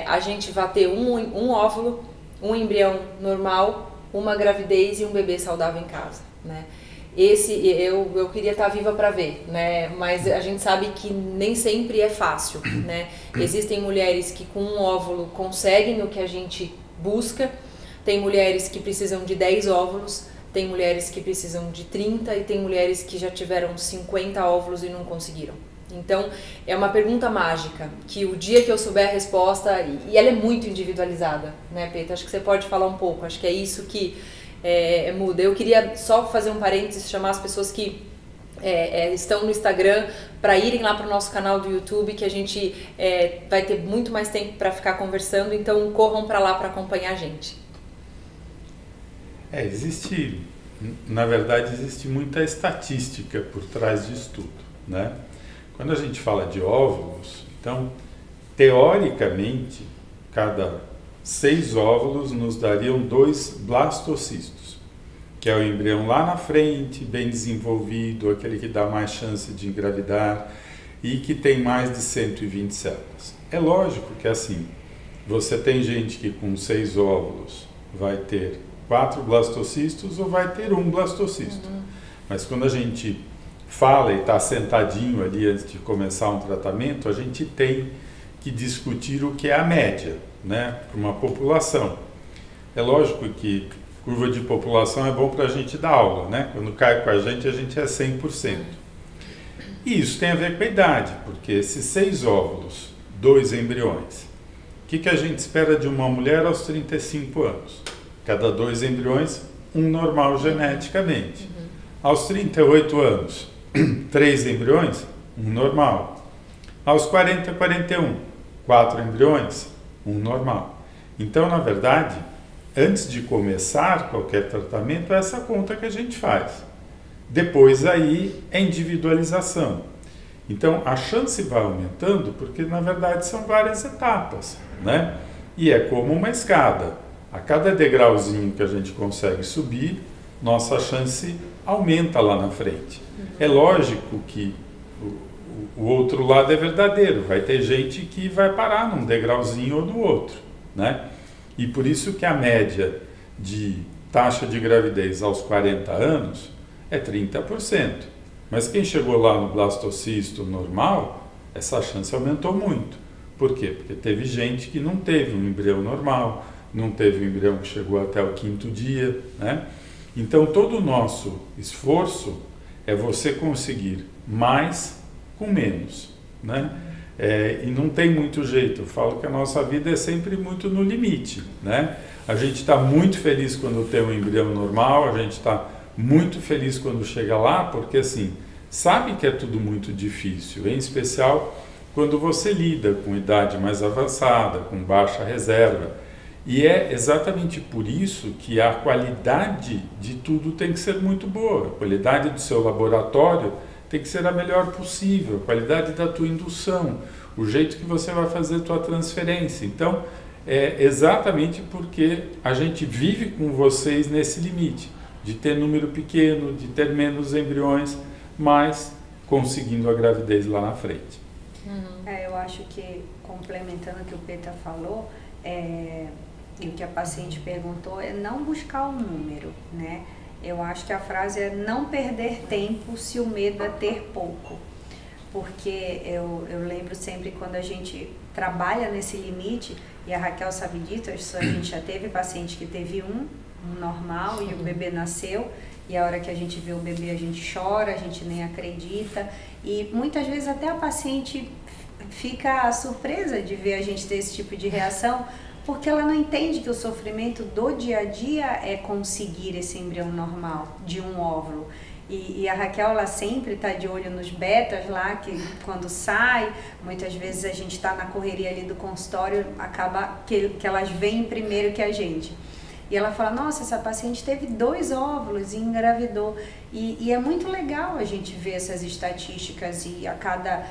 a gente vai ter um óvulo, um embrião normal, uma gravidez e um bebê saudável em casa, né? Eu queria estar viva para ver, né? Mas a gente sabe que nem sempre é fácil, né? Existem mulheres que com um óvulo conseguem o que a gente busca, tem mulheres que precisam de 10 óvulos, tem mulheres que precisam de 30 e tem mulheres que já tiveram 50 óvulos e não conseguiram. Então, é uma pergunta mágica, que o dia que eu souber a resposta, e ela é muito individualizada, né, Peta? Acho que você pode falar um pouco, acho que é isso que muda. Eu queria só fazer um parênteses, chamar as pessoas que estão no Instagram para irem lá para o nosso canal do YouTube, que a gente vai ter muito mais tempo para ficar conversando, então corram para lá para acompanhar a gente. Na verdade, existe muita estatística por trás disso tudo, né? Quando a gente fala de óvulos, então, teoricamente, cada 6 óvulos nos dariam 2 blastocistos, que é o embrião lá na frente, bem desenvolvido, aquele que dá mais chance de engravidar e que tem mais de 120 células. É lógico que assim, você tem gente que com 6 óvulos vai ter 4 blastocistos ou vai ter 1 blastocisto. Mas quando a gente fala e está sentadinho ali antes de começar um tratamento, a gente tem que discutir o que é a média, né, para uma população. É lógico que curva de população é bom para a gente dar aula, né? Quando cai com a gente é 100%. E isso tem a ver com a idade, porque esses 6 óvulos, 2 embriões, o que a gente espera de uma mulher aos 35 anos? Cada 2 embriões, um normal geneticamente. Aos 38 anos, 3 embriões, um normal. Aos 40, 41, 4 embriões, um normal. Então, na verdade, antes de começar qualquer tratamento, é essa conta que a gente faz. Depois aí é individualização. Então, a chance vai aumentando porque, na verdade, são várias etapas, né? E é como uma escada. A cada degrauzinho que a gente consegue subir, nossa chance aumenta lá na frente. É lógico que o outro lado é verdadeiro. Vai ter gente que vai parar num degrauzinho ou no outro, né? E por isso que a média de taxa de gravidez aos 40 anos é 30%. Mas quem chegou lá no blastocisto normal, essa chance aumentou muito. Por quê? Porque teve gente que não teve um embrião normal, não teve um embrião que chegou até o 5º dia, né? Então, todo o nosso esforço é você conseguir mais com menos, né? E não tem muito jeito. Eu falo que a nossa vida é sempre muito no limite, né? A gente está muito feliz quando tem um embrião normal, a gente está muito feliz quando chega lá, porque assim, sabe que é tudo muito difícil, em especial quando você lida com idade mais avançada, com baixa reserva. E é exatamente por isso que a qualidade de tudo tem que ser muito boa. A qualidade do seu laboratório tem que ser a melhor possível, a qualidade da tua indução, o jeito que você vai fazer a tua transferência. Então, é exatamente porque a gente vive com vocês nesse limite, de ter número pequeno, de ter menos embriões, mas conseguindo a gravidez lá na frente. Eu acho que, complementando o que o Peter falou, e o que a paciente perguntou, é não buscar o número, né? Eu acho que a frase é não perder tempo se o medo é ter pouco. Porque eu lembro sempre quando a gente trabalha nesse limite, e a Raquel sabe disso, a gente já teve paciente que teve um normal e o bebê nasceu, e a hora que a gente vê o bebê a gente chora, a gente nem acredita, e muitas vezes até a paciente fica surpresa de ver a gente ter esse tipo de reação, porque ela não entende que o sofrimento do dia a dia é conseguir esse embrião normal de um óvulo. E a Raquel, ela sempre está de olho nos betas lá, que quando sai, muitas vezes a gente está na correria ali do consultório, acaba que elas vêm primeiro que a gente. E ela fala, nossa, essa paciente teve 2 óvulos e engravidou. E é muito legal a gente ver essas estatísticas e a cada...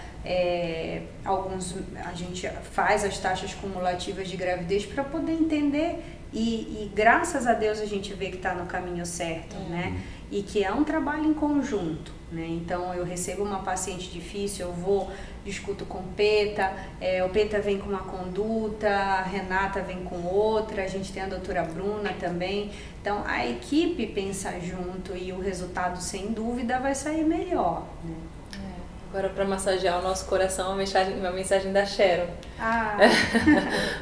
a gente faz as taxas cumulativas de gravidez para poder entender e graças a Deus a gente vê que está no caminho certo, né? E que é um trabalho em conjunto, né? Então eu recebo uma paciente difícil, eu vou, discuto com o Peta, o Peta vem com uma conduta, a Renata vem com outra, a gente tem a doutora Bruna também. Então a equipe pensa junto e o resultado sem dúvida vai sair melhor, né? Agora, para massagear o nosso coração, uma mensagem da Sharon.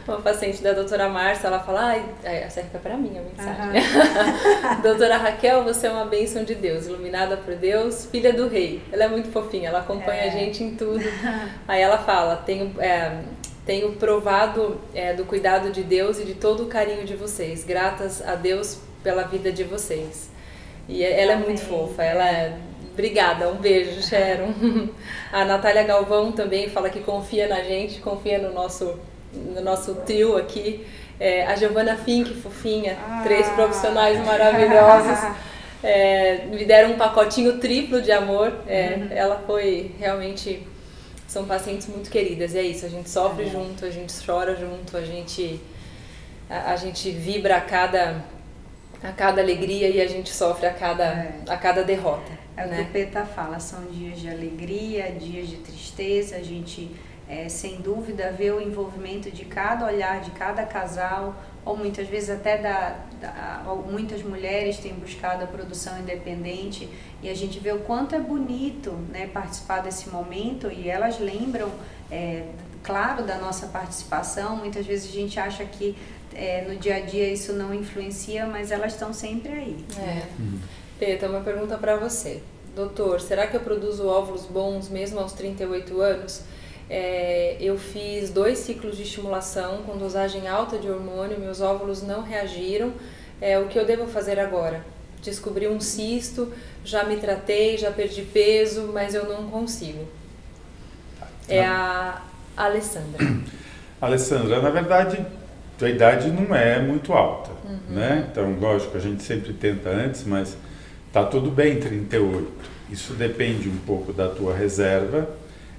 Uma paciente da doutora Márcia, ela fala, essa é para mim a mensagem. Doutora Raquel, você é uma bênção de Deus, iluminada por Deus, filha do rei. Ela é muito fofinha, ela acompanha a gente em tudo. Aí ela fala, tenho provado do cuidado de Deus e de todo o carinho de vocês. Gratas a Deus pela vida de vocês. E ela é muito fofa, Obrigada, um beijo, Sharon. A Natália Galvão também fala que confia na gente, confia no nosso trio aqui. A Giovana Fink, fofinha, 3 profissionais maravilhosos. Me deram um pacotinho triplo de amor. Ela foi realmente... São pacientes muito queridas, e é isso, a gente sofre junto, a gente chora junto, a gente vibra a cada alegria e a gente sofre a cada derrota. É o que o Peta fala, são dias de alegria, dias de tristeza, a gente sem dúvida vê o envolvimento de cada olhar, de cada casal, ou muitas vezes até muitas mulheres têm buscado a produção independente e a gente vê o quanto é bonito, né, participar desse momento e elas lembram, claro, da nossa participação. Muitas vezes a gente acha que no dia a dia isso não influencia, mas elas estão sempre aí. Peta, uma pergunta para você. doutor, será que eu produzo óvulos bons mesmo aos 38 anos? Eu fiz 2 ciclos de estimulação com dosagem alta de hormônio, meus óvulos não reagiram. O que eu devo fazer agora? Descobri um cisto, já me tratei, já perdi peso, mas eu não consigo. É a Alessandra. Alessandra, na verdade, tua idade não é muito alta, né? Então, lógico, a gente sempre tenta antes, mas tá tudo bem 38. Isso depende um pouco da tua reserva,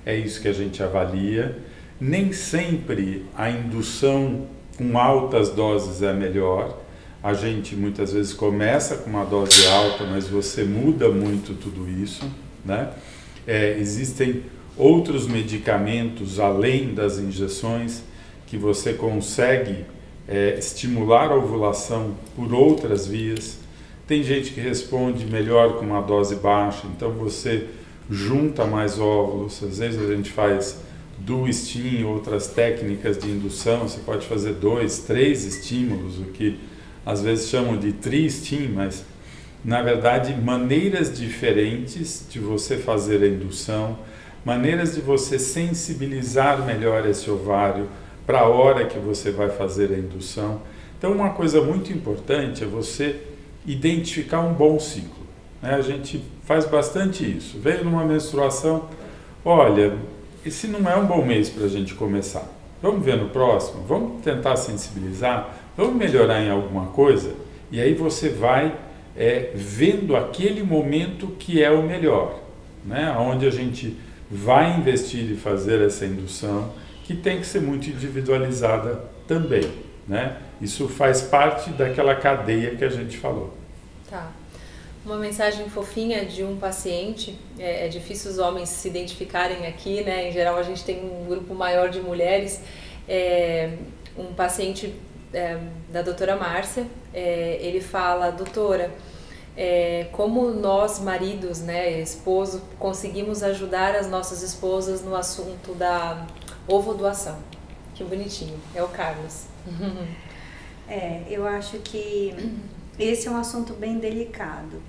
é isso que a gente avalia. Nem sempre a indução com altas doses é melhor. A gente muitas vezes começa com uma dose alta, mas você muda muito tudo isso, né? Existem outros medicamentos além das injeções que você consegue estimular a ovulação por outras vias. Tem gente que responde melhor com uma dose baixa, então você junta mais óvulos. Às vezes a gente faz do STIM, outras técnicas de indução, você pode fazer 2, 3 estímulos, o que às vezes chamam de tri-STIM, mas na verdade maneiras diferentes de você fazer a indução, maneiras de você sensibilizar melhor esse ovário para a hora que você vai fazer a indução. Então, uma coisa muito importante é você identificar um bom ciclo, né? A gente faz bastante isso. Veio numa menstruação, olha, esse não é um bom mês para a gente começar. Vamos ver no próximo? Vamos tentar sensibilizar? Vamos melhorar em alguma coisa? E aí você vai vendo aquele momento que é o melhor, né? Onde a gente vai investir e fazer essa indução, que tem que ser muito individualizada também, né? Isso faz parte daquela cadeia que a gente falou. Tá. Uma mensagem fofinha de um paciente, é difícil os homens se identificarem aqui, né? Em geral a gente tem um grupo maior de mulheres. Um paciente da doutora Márcia, ele fala, doutora, como nós maridos, né, esposo, conseguimos ajudar as nossas esposas no assunto da ovodoação. Que bonitinho, é o Carlos. Eu acho que esse é um assunto bem delicado.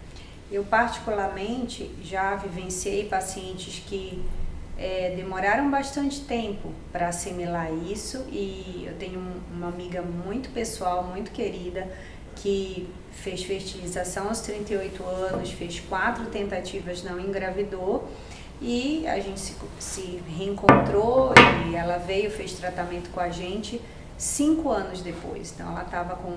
Eu particularmente já vivenciei pacientes que demoraram bastante tempo para assimilar isso, e eu tenho uma amiga muito pessoal, muito querida, que fez fertilização aos 38 anos, fez 4 tentativas, não engravidou, e a gente se reencontrou e ela veio, fez tratamento com a gente 5 anos depois. Então ela estava com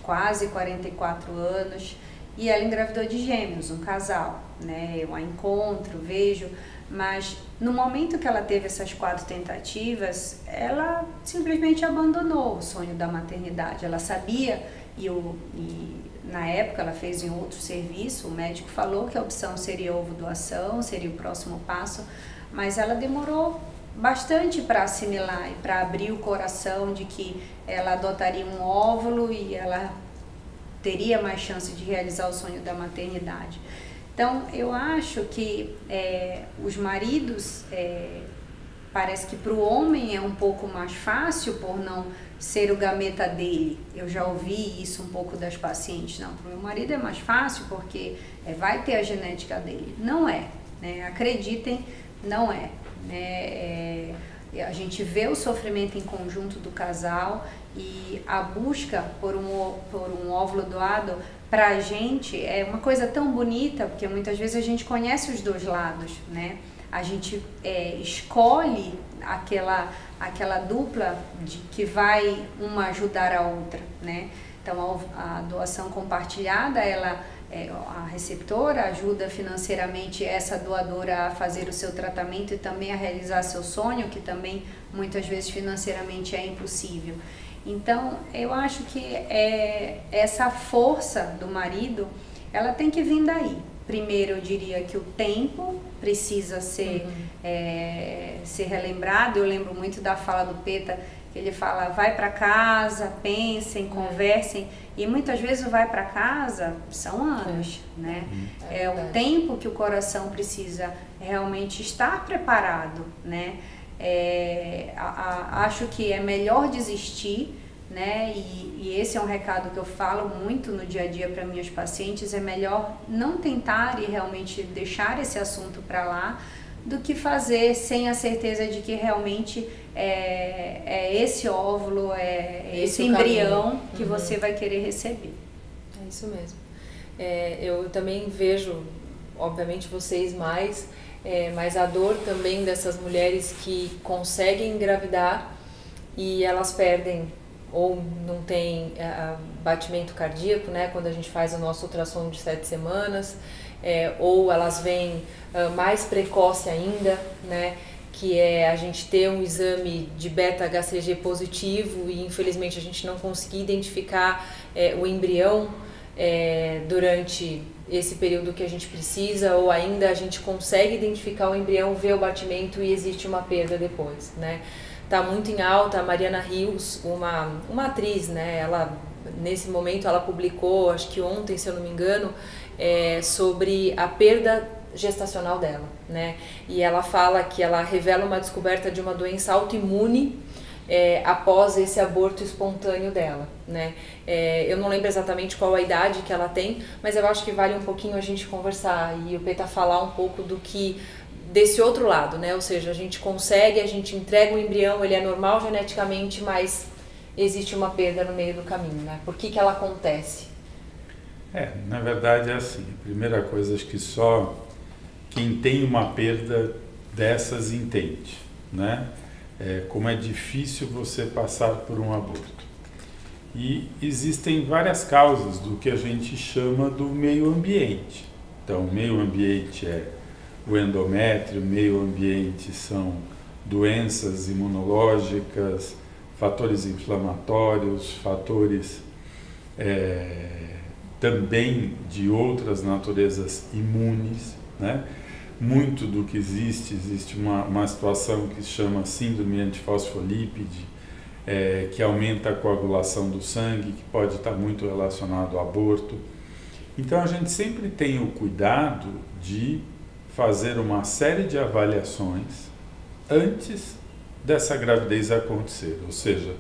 quase 44 anos e ela engravidou de gêmeos, um casal, né? Eu a encontro, vejo, mas no momento que ela teve essas 4 tentativas, ela simplesmente abandonou o sonho da maternidade. Ela sabia, e na época ela fez em outro serviço, o médico falou que a opção seria ovodoação, seria o próximo passo, mas ela demorou bastante para assimilar e para abrir o coração de que ela adotaria um óvulo e ela teria mais chance de realizar o sonho da maternidade. Então, eu acho que os maridos, parece que para o homem é um pouco mais fácil por não ser o gameta dele. Eu já ouvi isso um pouco das pacientes. Não, para o meu marido é mais fácil porque vai ter a genética dele. Não é, né? Acreditem, não é. A gente vê o sofrimento em conjunto do casal e a busca por um óvulo doado, para a gente é uma coisa tão bonita, porque muitas vezes a gente conhece os dois lados, né? A gente escolhe aquela dupla que vai uma ajudar a outra, né? Então a doação compartilhada, a receptora ajuda financeiramente essa doadora a fazer o seu tratamento e também a realizar seu sonho, que também muitas vezes financeiramente é impossível. Então, eu acho que essa força do marido, ela tem que vir daí. Primeiro, eu diria que o tempo precisa ser relembrado. Eu lembro muito da fala do Peta, que ele fala, vai para casa, pensem, conversem. E muitas vezes o vai para casa são anos, né? É o tempo que o coração precisa realmente estar preparado, né? Acho que é melhor desistir né? E esse é um recado que eu falo muito no dia a dia para minhas pacientes, é melhor não tentar e realmente deixar esse assunto para lá, do que fazer sem a certeza de que realmente é esse óvulo, esse embrião que você vai querer receber. É isso mesmo. Eu também vejo, obviamente vocês mais, mas a dor também dessas mulheres que conseguem engravidar e elas perdem ou não tem batimento cardíaco, né, quando a gente faz o nosso ultrassom de 7 semanas, ou elas vêm mais precoce ainda, né, que é a gente ter um exame de beta-HCG positivo e infelizmente a gente não conseguir identificar o embrião durante esse período que a gente precisa, ou ainda a gente consegue identificar o embrião, ver o batimento e existe uma perda depois, né. Tá muito em alta a Mariana Rios, uma atriz, né, ela nesse momento ela publicou, acho que ontem, se eu não me engano, sobre a perda gestacional dela, né? E ela fala que ela revela uma descoberta de uma doença autoimune após esse aborto espontâneo dela, né? Eu não lembro exatamente qual a idade que ela tem, mas eu acho que vale um pouquinho a gente conversar e o Peta falar um pouco do que desse outro lado, né? Ou seja, a gente consegue, a gente entrega o embrião, ele é normal geneticamente, mas existe uma perda no meio do caminho, né? Por que ela acontece? Na verdade é assim, a primeira coisa, acho que só quem tem uma perda dessas entende, né? Como é difícil você passar por um aborto. E existem várias causas do que a gente chama do meio ambiente. Então, o meio ambiente é o endométrio, o meio ambiente são doenças imunológicas, fatores inflamatórios, fatores também de outras naturezas imunes, né? Muito do que existe uma situação que se chama síndrome antifosfolípide, que aumenta a coagulação do sangue, que pode estar muito relacionado ao aborto. Então a gente sempre tem o cuidado de fazer uma série de avaliações antes dessa gravidez acontecer, ou seja,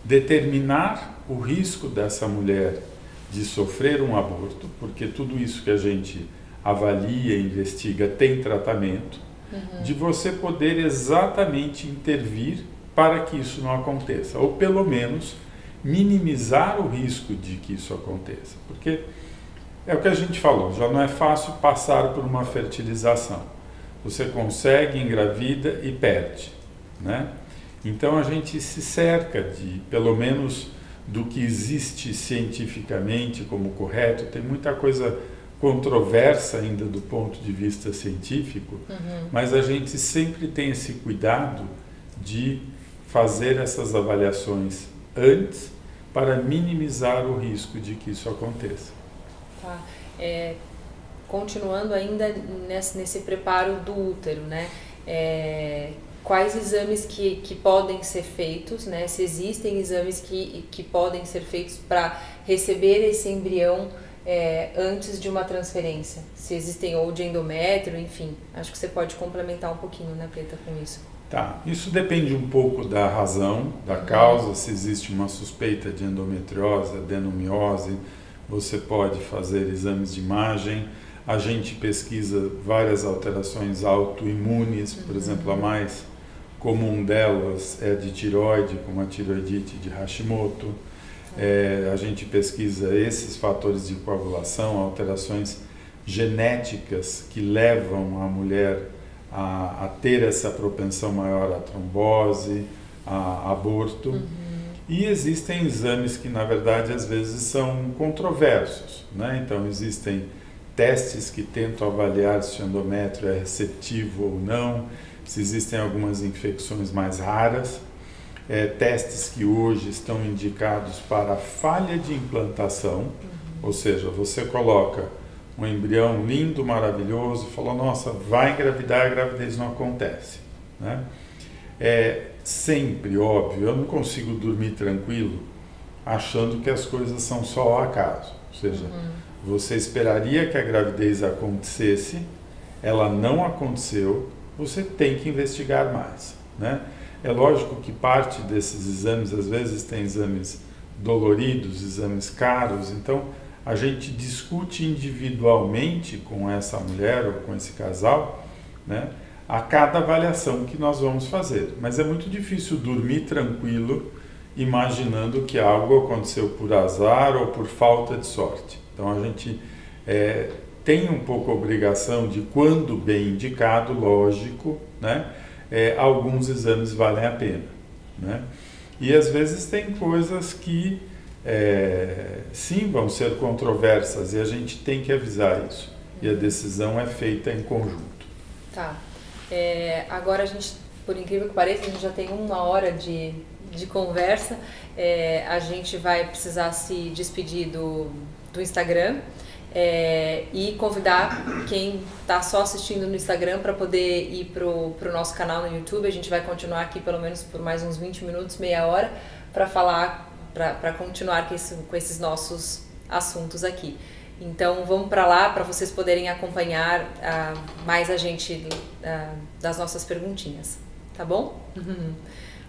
determinar o risco dessa mulher de sofrer um aborto, porque tudo isso que a gente avalia, investiga, tem tratamento, de você poder exatamente intervir para que isso não aconteça, ou pelo menos minimizar o risco de que isso aconteça, porque é o que a gente falou, já não é fácil passar por uma fertilização, você consegue, engravida e perde, né? Então a gente se cerca de, pelo menos, do que existe cientificamente como correto. Tem muita coisa controversa ainda do ponto de vista científico, mas a gente sempre tem esse cuidado de fazer essas avaliações antes para minimizar o risco de que isso aconteça. Tá. Continuando ainda nesse preparo do útero, né? Quais exames que podem ser feitos, né? Se existem exames que podem ser feitos para receber esse embrião antes de uma transferência? Se existem ou de endométrio, enfim. Acho que você pode complementar um pouquinho, né, Preta, com isso. Tá, isso depende um pouco da razão, da causa. Se existe uma suspeita de endometriose, adenomiose, você pode fazer exames de imagem. A gente pesquisa várias alterações autoimunes, por exemplo, a mais comum delas é de tireoide, como a tireoidite de Hashimoto. A gente pesquisa esses fatores de coagulação, alterações genéticas que levam a mulher a ter essa propensão maior à trombose, a aborto. E existem exames que, na verdade, às vezes são controversos, né? Então, existem testes que tentam avaliar se o endométrio é receptivo ou não, se existem algumas infecções mais raras, testes que hoje estão indicados para falha de implantação, ou seja, você coloca um embrião lindo, maravilhoso, falou, nossa, vai engravidar, a gravidez não acontece, né? Sempre, óbvio, eu não consigo dormir tranquilo achando que as coisas são só ao acaso, ou seja, você esperaria que a gravidez acontecesse, ela não aconteceu, você tem que investigar mais, né? É lógico que parte desses exames, às vezes, tem exames doloridos, exames caros, então a gente discute individualmente com essa mulher ou com esse casal, né, a cada avaliação que nós vamos fazer. Mas é muito difícil dormir tranquilo imaginando que algo aconteceu por azar ou por falta de sorte. Então a gente tem um pouco a obrigação de, quando bem indicado, lógico, né, alguns exames valem a pena, né? E às vezes tem coisas que sim vão ser controversas e a gente tem que avisar isso. E a decisão é feita em conjunto. Tá. Agora a gente, por incrível que pareça, a gente já tem 1 hora de conversa. A gente vai precisar se despedir do Instagram e convidar quem está só assistindo no Instagram para poder ir pro nosso canal no YouTube. A gente vai continuar aqui pelo menos por mais uns 20 minutos, meia hora, para falar, para continuar com esses nossos assuntos aqui. Então vamos para lá para vocês poderem acompanhar mais a gente das nossas perguntinhas, tá bom?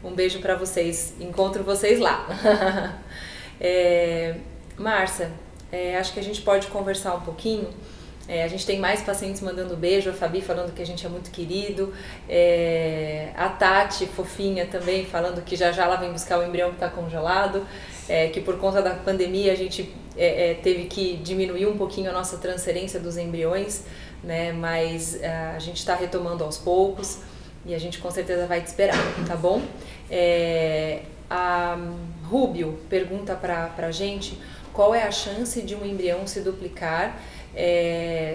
Um beijo para vocês, encontro vocês lá. Márcia, acho que a gente pode conversar um pouquinho. A gente tem mais pacientes mandando beijo, a Fabi falando que a gente é muito querido, a Tati, fofinha também, falando que já ela vem buscar o embrião que está congelado, que por conta da pandemia a gente teve que diminuir um pouquinho a nossa transferência dos embriões, né? Mas a gente está retomando aos poucos e a gente com certeza vai te esperar, tá bom? A Rubio pergunta pra gente qual é a chance de um embrião se duplicar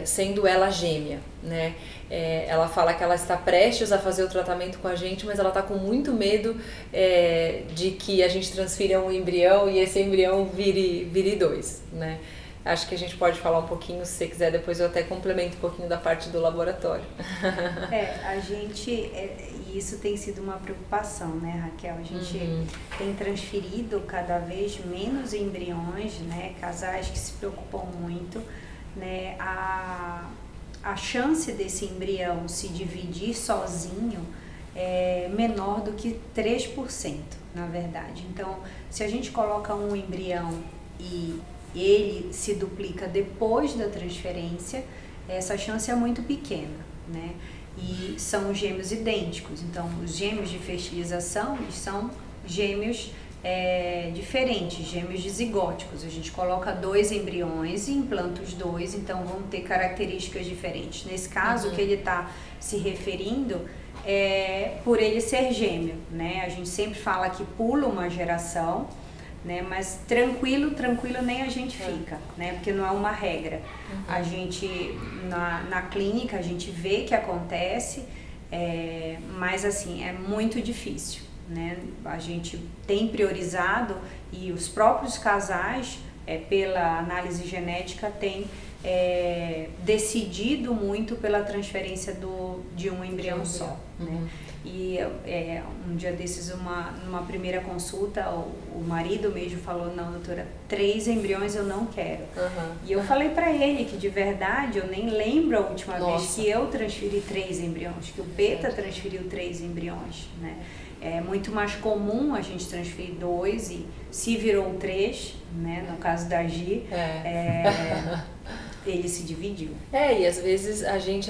sendo ela gêmea, né? Ela fala que ela está prestes a fazer o tratamento com a gente, mas ela está com muito medo de que a gente transfira um embrião e esse embrião vire 2, né? Acho que a gente pode falar um pouquinho, se você quiser, depois eu até complemento um pouquinho da parte do laboratório. A gente, isso tem sido uma preocupação, né, Raquel? A gente tem transferido cada vez menos embriões, né? Casais que se preocupam muito, né? A chance desse embrião se dividir sozinho é menor do que 3%, na verdade. Então, se a gente coloca um embrião e ele se duplica depois da transferência, essa chance é muito pequena, né? E são gêmeos idênticos. Então, os gêmeos de fertilização são gêmeos diferentes, gêmeos dizigóticos. A gente coloca 2 embriões e implanta os 2, então vão ter características diferentes. Nesse caso, o que ele está se referindo é por ele ser gêmeo, né? A gente sempre fala que pula uma geração, né? Mas tranquilo nem a gente fica, né? Porque não é uma regra. A gente, na clínica, a gente vê que acontece, mas assim, é muito difícil, né? A gente tem priorizado e os próprios casais, pela análise genética, têm decidido muito pela transferência de um embrião só, né? E um dia desses, numa primeira consulta, o marido mesmo falou: não, doutora, 3 embriões eu não quero. E eu falei pra ele que, de verdade, eu nem lembro a última vez que eu transferi 3 embriões, que o Beta transferiu 3 embriões, né? É muito mais comum a gente transferir 2 e se virou 3, né? No caso da Gi, ele se dividiu. E às vezes a gente,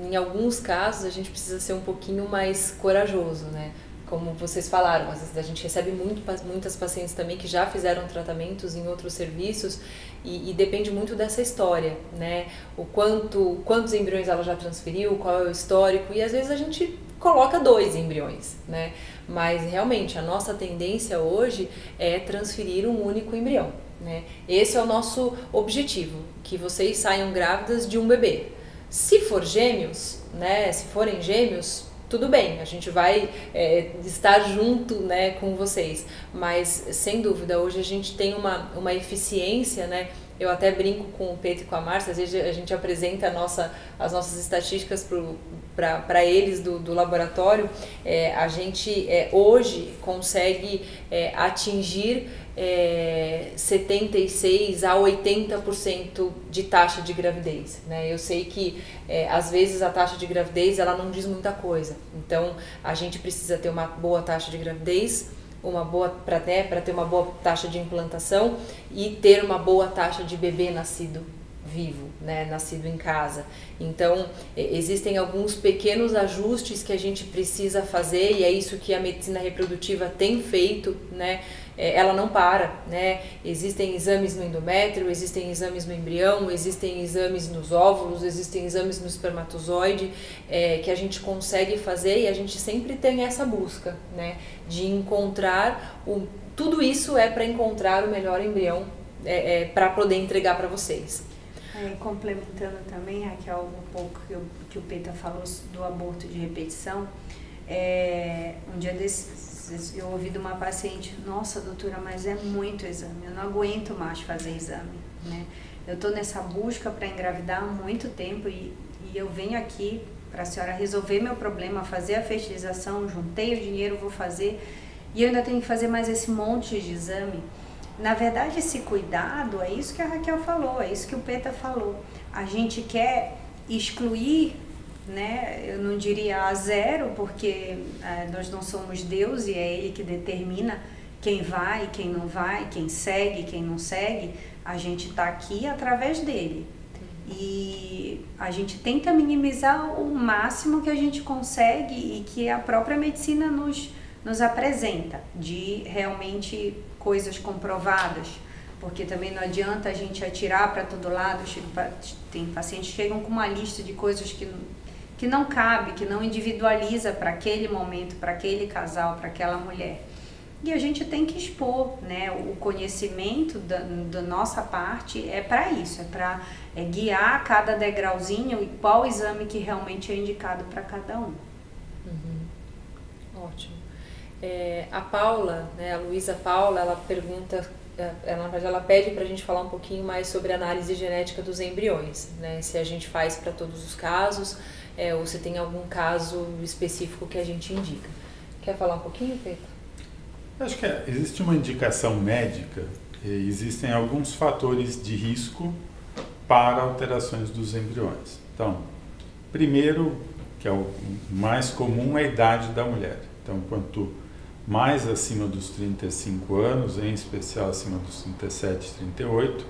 em alguns casos, a gente precisa ser um pouquinho mais corajoso, né? Como vocês falaram, às vezes a gente recebe muitas pacientes também que já fizeram tratamentos em outros serviços e depende muito dessa história, né? Quantos embriões ela já transferiu, qual é o histórico, e às vezes a gente coloca 2 embriões, né? Mas realmente a nossa tendência hoje é transferir um único embrião, né? Esse é o nosso objetivo, que vocês saiam grávidas de um bebê. Se for gêmeos, né? Se forem gêmeos, tudo bem, a gente vai estar junto, né, com vocês. Mas, sem dúvida, hoje a gente tem uma eficiência, né? Eu até brinco com o Pedro e com a Márcia, às vezes a gente apresenta as nossas estatísticas para eles do laboratório, a gente hoje consegue atingir 76 a 80% de taxa de gravidez, né? Eu sei que às vezes a taxa de gravidez ela não diz muita coisa, então a gente precisa ter uma boa taxa de gravidez, uma boa para ter uma boa taxa de implantação e ter uma boa taxa de bebê nascido vivo, né, nascido em casa. Então existem alguns pequenos ajustes que a gente precisa fazer e é isso que a medicina reprodutiva tem feito, né? Ela não para, né? Existem exames no endométrio, existem exames no embrião, existem exames nos óvulos, existem exames no espermatozoide, que a gente consegue fazer e a gente sempre tem essa busca, né? De encontrar, tudo isso para encontrar o melhor embrião para poder entregar para vocês. Complementando também, Raquel, um pouco que o Peter falou do aborto de repetição, um dia desses eu ouvi de uma paciente, nossa doutora, mas é muito exame, eu não aguento mais fazer exame, né? Eu estou nessa busca para engravidar há muito tempo e eu venho aqui para a senhora resolver meu problema, fazer a fertilização, juntei o dinheiro, vou fazer, e eu ainda tenho que fazer mais esse monte de exame. Na verdade, esse cuidado, é isso que a Raquel falou, é isso que o Peter falou. A gente quer excluir, né? Eu não diria a zero, porque nós não somos Deus e é Ele que determina quem vai, quem não vai, quem segue, quem não segue. A gente está aqui através dele. E a gente tenta minimizar o máximo que a gente consegue e que a própria medicina nos apresenta, de realmente coisas comprovadas, porque também não adianta a gente atirar para todo lado. Tem pacientes que chegam com uma lista de coisas que não cabe, que não individualiza para aquele momento, para aquele casal, para aquela mulher. E a gente tem que expor, né? O conhecimento da nossa parte é para isso, para guiar cada degrauzinho e qual exame que realmente é indicado para cada um. Ótimo. A Paula, né, a Luísa Paula, ela pergunta, ela pede para a gente falar um pouquinho mais sobre a análise genética dos embriões, né? Se a gente faz para todos os casos, ou se tem algum caso específico que a gente indica. Quer falar um pouquinho, Pedro? Acho que existe uma indicação médica, e existem alguns fatores de risco para alterações dos embriões. Então, primeiro, que é o mais comum, é a idade da mulher. Então, quanto mais acima dos 35 anos, em especial acima dos 37, 38,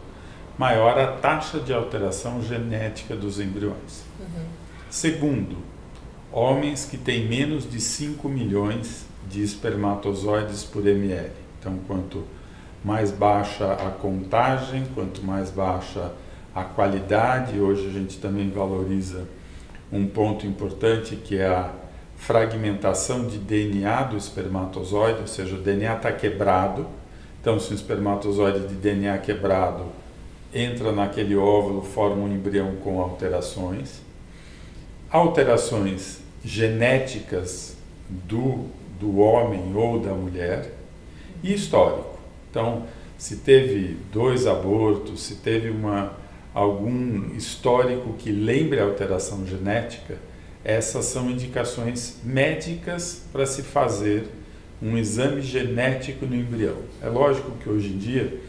maior a taxa de alteração genética dos embriões. Segundo, homens que têm menos de 5 milhões de espermatozoides por ml. Então, quanto mais baixa a contagem, quanto mais baixa a qualidade, hoje a gente também valoriza um ponto importante que é a fragmentação de DNA do espermatozoide, ou seja, o DNA está quebrado. Então, se um espermatozoide de DNA quebrado entra naquele óvulo, forma um embrião com alterações. Alterações genéticas do homem ou da mulher e histórico. Então, se teve 2 abortos, se teve algum histórico que lembre a alteração genética, essas são indicações médicas para se fazer um exame genético no embrião. É lógico que hoje em dia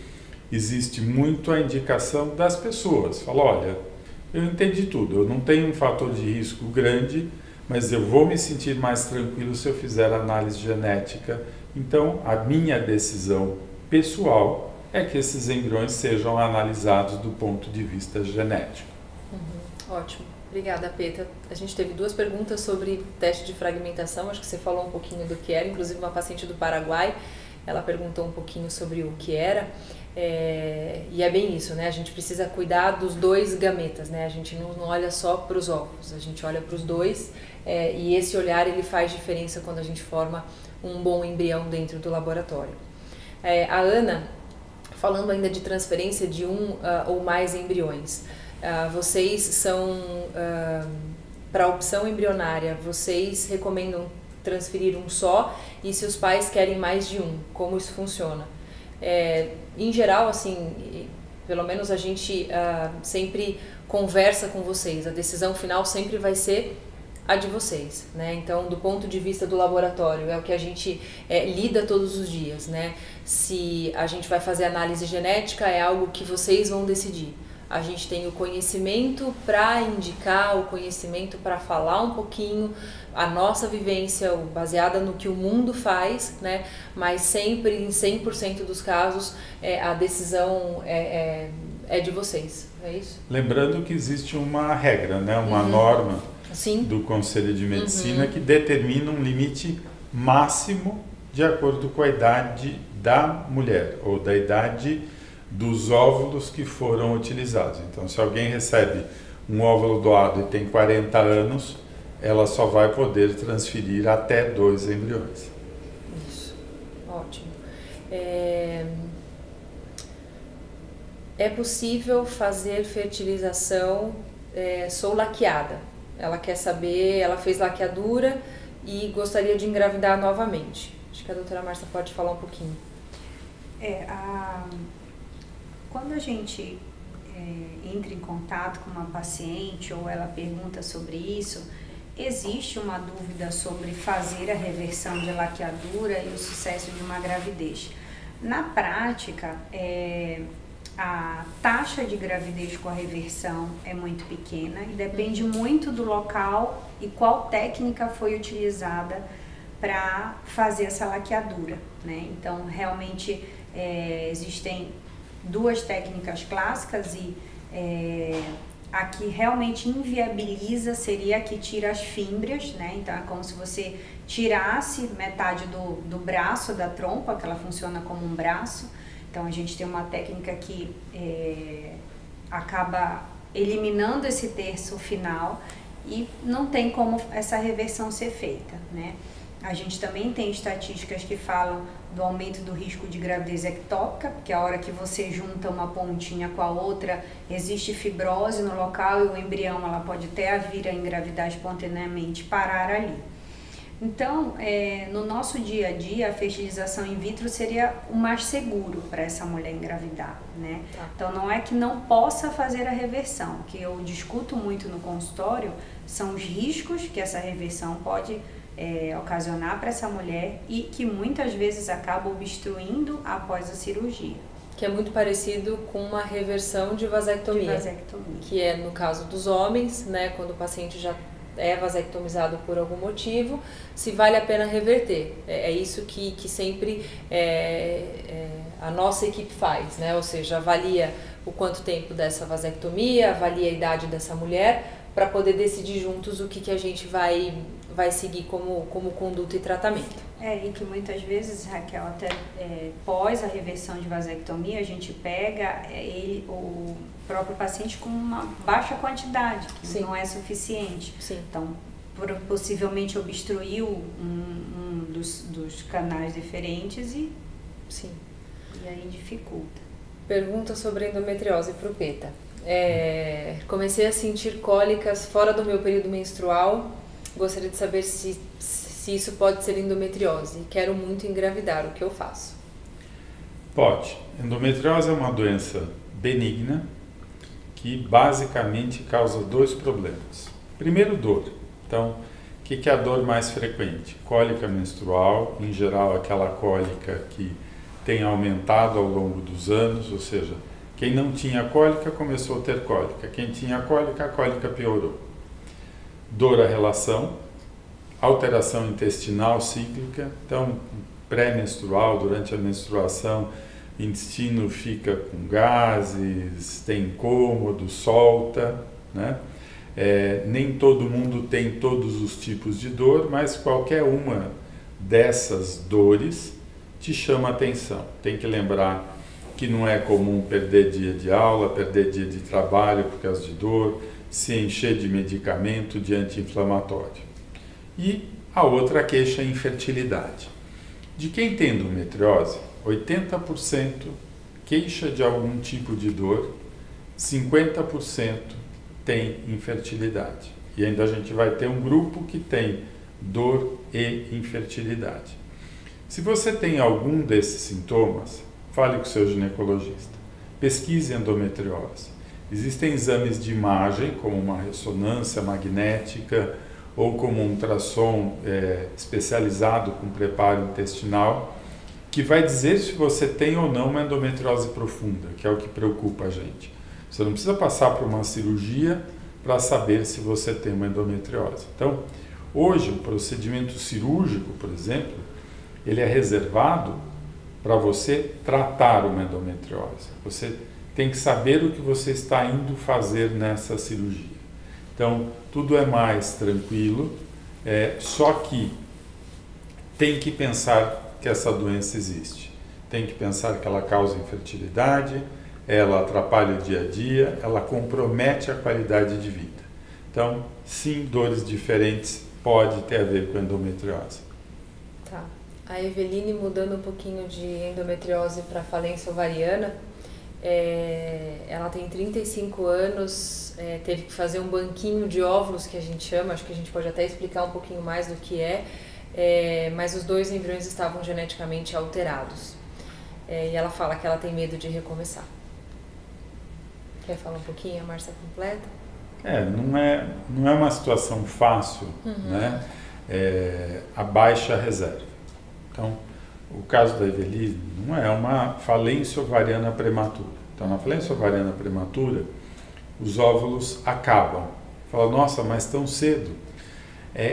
existe muito a indicação das pessoas. Fala, olha, eu entendi tudo, eu não tenho um fator de risco grande, mas eu vou me sentir mais tranquilo se eu fizer análise genética. Então, a minha decisão pessoal é que esses embriões sejam analisados do ponto de vista genético. Ótimo. Obrigada, Petra. A gente teve 2 perguntas sobre teste de fragmentação, acho que você falou um pouquinho do que era, inclusive uma paciente do Paraguai, ela perguntou um pouquinho sobre o que era, e é bem isso, né? A gente precisa cuidar dos 2 gametas, né? A gente não olha só para os óvulos, a gente olha para os 2, e esse olhar ele faz diferença quando a gente forma um bom embrião dentro do laboratório. A Ana, falando ainda de transferência de ou mais embriões, vocês são, para a opção embrionária, vocês recomendam transferir um só, e se os pais querem mais de um, como isso funciona? Em geral, assim, pelo menos a gente sempre conversa com vocês, a decisão final sempre vai ser a de vocês, né? Então, do ponto de vista do laboratório, é o que a gente lida todos os dias, né? Se a gente vai fazer análise genética, é algo que vocês vão decidir. A gente tem o conhecimento para indicar, o conhecimento para falar um pouquinho, a nossa vivência baseada no que o mundo faz, né? Mas sempre, em 100% dos casos, a decisão é de vocês, é isso? Lembrando que existe uma regra, né? Uma norma Sim. do Conselho de Medicina que determina um limite máximo de acordo com a idade da mulher ou da idade dos óvulos que foram utilizados. Então, se alguém recebe um óvulo doado e tem 40 anos, ela só vai poder transferir até 2 embriões. Isso, ótimo. É possível fazer fertilização laqueada. Ela quer saber, ela fez laqueadura e gostaria de engravidar novamente. Acho que a doutora Márcia pode falar um pouquinho. Quando a gente entra em contato com uma paciente ou ela pergunta sobre isso, existe uma dúvida sobre fazer a reversão de laqueadura e o sucesso de uma gravidez. Na prática, a taxa de gravidez com a reversão é muito pequena e depende muito do local e qual técnica foi utilizada para fazer essa laqueadura, né? Então, realmente, existem 2 técnicas clássicas e a que realmente inviabiliza seria a que tira as fímbrias, né? Então, é como se você tirasse metade do braço, da trompa, que ela funciona como um braço. Então, a gente tem uma técnica que acaba eliminando esse terço final e não tem como essa reversão ser feita, né? A gente também tem estatísticas que falam do aumento do risco de gravidez ectópica, porque a hora que você junta uma pontinha com a outra, existe fibrose no local e o embrião ela pode até vir a engravidar espontaneamente, parar ali. Então, no nosso dia a dia, a fertilização in vitro seria o mais seguro para essa mulher engravidar, né? Tá. Então, não é que não possa fazer a reversão. O que eu discuto muito no consultório são os riscos que essa reversão pode ocasionar para essa mulher e que muitas vezes acaba obstruindo após a cirurgia. Que é muito parecido com uma reversão de vasectomia. De vasectomia. Que é no caso dos homens, né, quando o paciente já é vasectomizado por algum motivo, se vale a pena reverter. É isso que sempre a nossa equipe faz, né? Ou seja, avalia o quanto tempo dessa vasectomia, avalia a idade dessa mulher, para poder decidir juntos o que a gente vai seguir como conduta e tratamento. E que muitas vezes, Raquel, até pós a reversão de vasectomia, a gente pega o próprio paciente com uma baixa quantidade, que Sim. não é suficiente. Sim. Então, possivelmente obstruiu um dos canais deferentes e aí dificulta. Pergunta sobre endometriose para o Peta. Comecei a sentir cólicas fora do meu período menstrual. Gostaria de saber se isso pode ser endometriose. Quero muito engravidar. O que eu faço? Pode. Endometriose é uma doença benigna que basicamente causa 2 problemas. Primeiro, dor. Então, o que é a dor mais frequente? Cólica menstrual, em geral aquela cólica que tem aumentado ao longo dos anos, ou seja, quem não tinha cólica começou a ter cólica. Quem tinha cólica, a cólica piorou. Dor à relação, alteração intestinal cíclica, então pré-menstrual, durante a menstruação, o intestino fica com gases, tem incômodo, solta, né? Nem todo mundo tem todos os tipos de dor, mas qualquer uma dessas dores te chama a atenção. Tem que lembrar que não é comum perder dia de aula, perder dia de trabalho por causa de dor, se encher de medicamento de anti-inflamatório. E a outra queixa é a infertilidade. De quem tem endometriose, 80% queixa de algum tipo de dor, 50% tem infertilidade. E ainda a gente vai ter um grupo que tem dor e infertilidade. Se você tem algum desses sintomas, fale com o seu ginecologista. Pesquise endometriose. Existem exames de imagem, como uma ressonância magnética ou como um ultrassom especializado com preparo intestinal, que vai dizer se você tem ou não uma endometriose profunda, que é o que preocupa a gente. Você não precisa passar por uma cirurgia para saber se você tem uma endometriose. Então, hoje, o procedimento cirúrgico, por exemplo, ele é reservado para você tratar uma endometriose. Você tem que saber o que você está indo fazer nessa cirurgia. Então, tudo é mais tranquilo, só que tem que pensar que essa doença existe. Tem que pensar que ela causa infertilidade, ela atrapalha o dia a dia, ela compromete a qualidade de vida. Então, sim, dores diferentes pode ter a ver com endometriose. Tá. A Eveline, mudando um pouquinho de endometriose para falência ovariana, ela tem 35 anos, teve que fazer um banquinho de óvulos, que a gente chama, acho que a gente pode até explicar um pouquinho mais do que mas os 2 embriões estavam geneticamente alterados. E ela fala que ela tem medo de recomeçar. Quer falar um pouquinho, a Márcia completa? Não é uma situação fácil, né? A baixa reserva. Então, o caso da Eveline não é uma falência ovariana prematura. Então, na falência ovariana prematura, os óvulos acabam. Fala, nossa, mas tão cedo.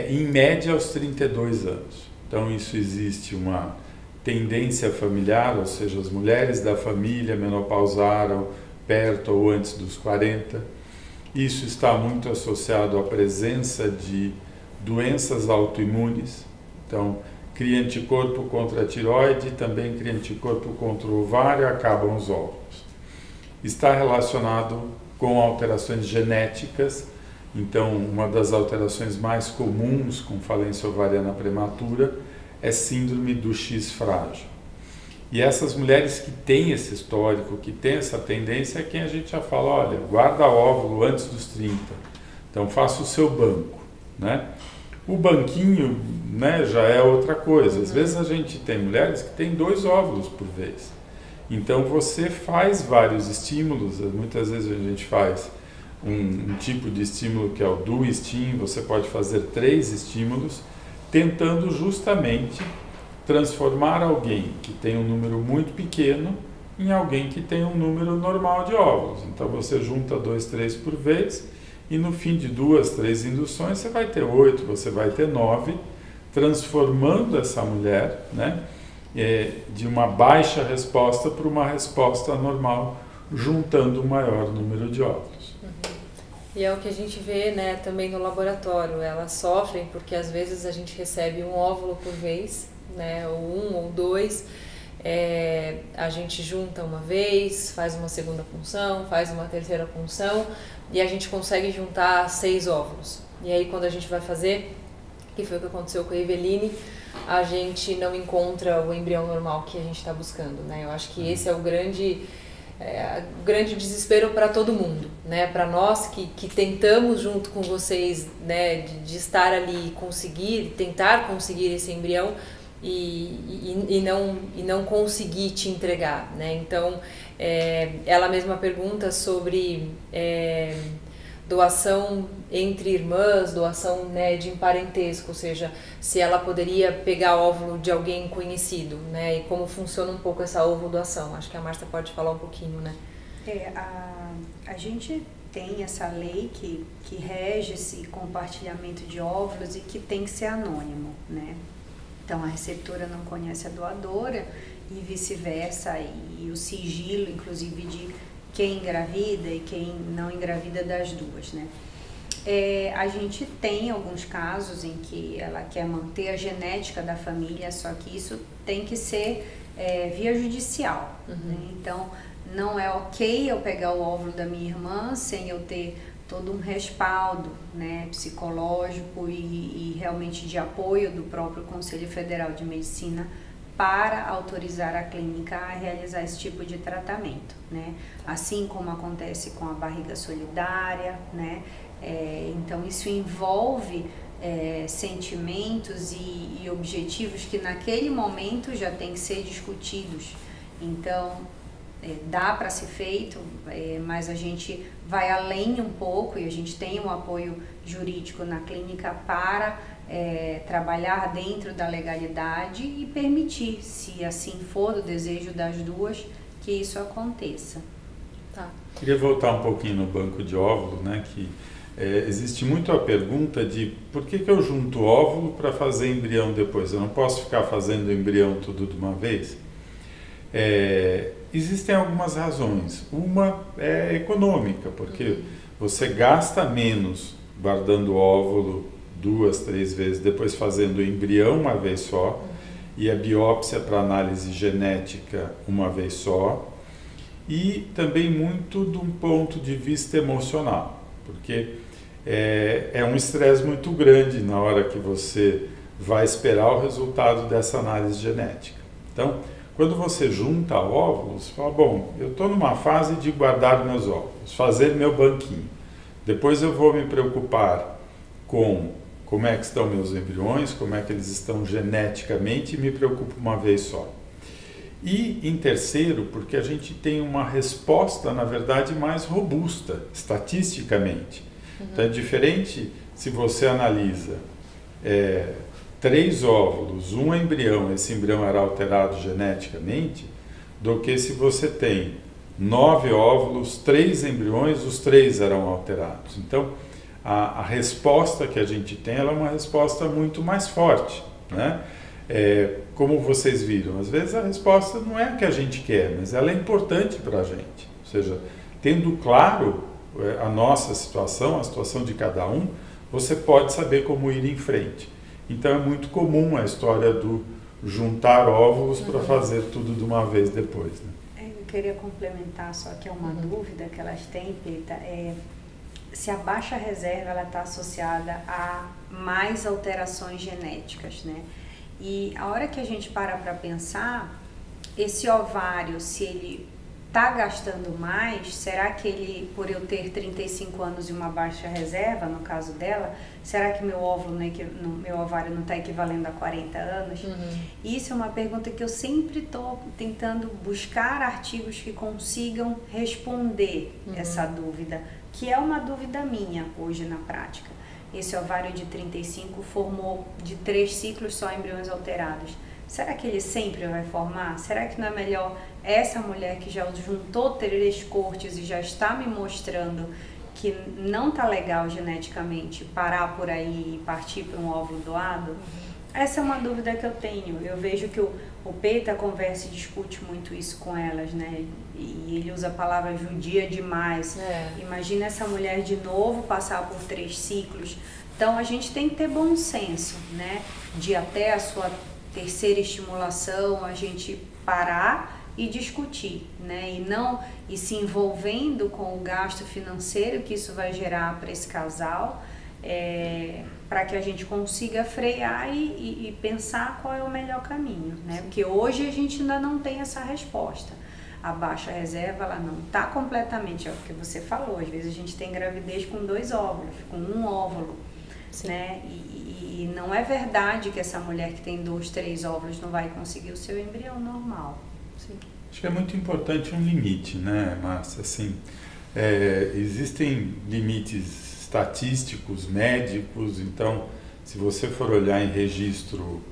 Em média, aos 32 anos. Então, isso existe uma tendência familiar, ou seja, as mulheres da família menopausaram perto ou antes dos 40. Isso está muito associado à presença de doenças autoimunes. Então, cria anticorpo contra a tireoide, também cria anticorpo contra o ovário, acabam os óvulos. Está relacionado com alterações genéticas. Então, uma das alterações mais comuns com falência ovariana prematura é síndrome do X frágil. E essas mulheres que têm esse histórico, que têm essa tendência, é quem a gente já fala, olha, guarda óvulo antes dos 30. Então, faça o seu banco, né? O banquinho, né, já é outra coisa. Às vezes a gente tem mulheres que têm 2 óvulos por vez. Então, você faz vários estímulos, muitas vezes a gente faz um tipo de estímulo que é o do steam, você pode fazer 3 estímulos, tentando justamente transformar alguém que tem um número muito pequeno em alguém que tem um número normal de óvulos. Então, você junta 2, 3 por vez e no fim de 2, 3 induções você vai ter 8, você vai ter 9, transformando essa mulher, né, de uma baixa resposta para uma resposta normal, juntando um maior número de óvulos. E é o que a gente vê, né, também no laboratório. Elas sofrem porque às vezes a gente recebe um óvulo por vez, né, ou 1 ou 2. A gente junta uma vez, faz uma segunda punção, faz uma terceira punção e a gente consegue juntar 6 óvulos. E aí quando a gente vai fazer, que foi o que aconteceu com a Eveline, a gente não encontra o embrião normal que a gente está buscando, né? Eu acho que esse é o grande desespero para todo mundo, né? Para nós que tentamos junto com vocês, né, de estar ali e tentar conseguir esse embrião e não conseguir te entregar, né? Então, ela mesma pergunta sobre doação entre irmãs, doação, né, de parentesco, ou seja, se ela poderia pegar óvulo de alguém conhecido, né, e como funciona um pouco essa ovodoação. Acho que a Márcia pode falar um pouquinho, né? A gente tem essa lei que rege esse compartilhamento de óvulos e que tem que ser anônimo, né? Então, a receptora não conhece a doadora e vice-versa, e o sigilo, inclusive, de quem engravida e quem não engravida das duas, né? A gente tem alguns casos em que ela quer manter a genética da família, só que isso tem que ser via judicial, né? Então, não é ok eu pegar o óvulo da minha irmã sem eu ter todo um respaldo, né, psicológico e realmente de apoio do próprio Conselho Federal de Medicina para autorizar a clínica a realizar esse tipo de tratamento, né? Assim como acontece com a barriga solidária, né? Então, isso envolve sentimentos e objetivos que naquele momento já tem que ser discutidos. Então, dá para ser feito, mas a gente vai além um pouco e a gente tem um apoio jurídico na clínica para trabalhar dentro da legalidade e permitir, se assim for do desejo das duas, que isso aconteça. Tá. Queria voltar um pouquinho no banco de óvulo, né, que existe muito a pergunta de por que eu junto óvulo para fazer embrião depois? Eu não posso ficar fazendo embrião tudo de uma vez? Existem algumas razões. Uma é econômica, porque você gasta menos guardando óvulo 2, 3 vezes, depois fazendo o embrião uma vez só, e a biópsia para análise genética uma vez só, e também muito de um ponto de vista emocional, porque é um estresse muito grande na hora que você vai esperar o resultado dessa análise genética. Então, quando você junta óvulos, você fala, bom, eu estou numa fase de guardar meus óvulos, fazer meu banquinho. Depois eu vou me preocupar com como é que estão meus embriões, como é que eles estão geneticamente, e me preocupo uma vez só. E, em terceiro, porque a gente tem uma resposta, na verdade, mais robusta, estatisticamente. Então, é diferente se você analisa 3 óvulos, um embrião, esse embrião era alterado geneticamente, do que se você tem 9 óvulos, 3 embriões, os 3 eram alterados. Então, a resposta que a gente tem ela é uma resposta muito mais forte, né? Como vocês viram, às vezes a resposta não é a que a gente quer, mas ela é importante para a gente. Ou seja, tendo claro a nossa situação, a situação de cada um, você pode saber como ir em frente. Então é muito comum a história do juntar óvulos para fazer tudo de uma vez depois, né? Eu queria complementar só que é uma dúvida que elas têm, Peta, se a baixa reserva ela está associada a mais alterações genéticas, né? E a hora que a gente para pensar, esse ovário, se ele está gastando mais, será que ele, por eu ter 35 anos e uma baixa reserva, no caso dela, será que meu óvulo, meu ovário não está equivalendo a 40 anos? Isso é uma pergunta que eu sempre estou tentando buscar artigos que consigam responder essa dúvida, que é uma dúvida minha hoje na prática. Esse ovário de 35 formou de 3 ciclos só embriões alterados. Será que ele sempre vai formar? Será que não é melhor essa mulher que já juntou 3 cortes e já está me mostrando que não está legal geneticamente parar por aí e partir para um óvulo doado? Essa é uma dúvida que eu tenho. Eu vejo que o Peta conversa e discute muito isso com elas, né? E ele usa a palavra judia demais. Imagina essa mulher de novo passar por 3 ciclos. Então a gente tem que ter bom senso, né? De até a sua terceira estimulação a gente parar e discutir, né? E se envolvendo com o gasto financeiro que isso vai gerar para esse casal, para que a gente consiga frear e pensar qual é o melhor caminho, né? Porque hoje a gente ainda não tem essa resposta. A baixa reserva, ela não está completamente, é o que você falou, às vezes a gente tem gravidez com 2 óvulos, com 1 óvulo, né? E não é verdade que essa mulher que tem 2, 3 óvulos não vai conseguir o seu embrião normal. Sim. Acho que é muito importante um limite, né, Márcia? Assim, existem limites estatísticos, médicos, então, se você for olhar em registro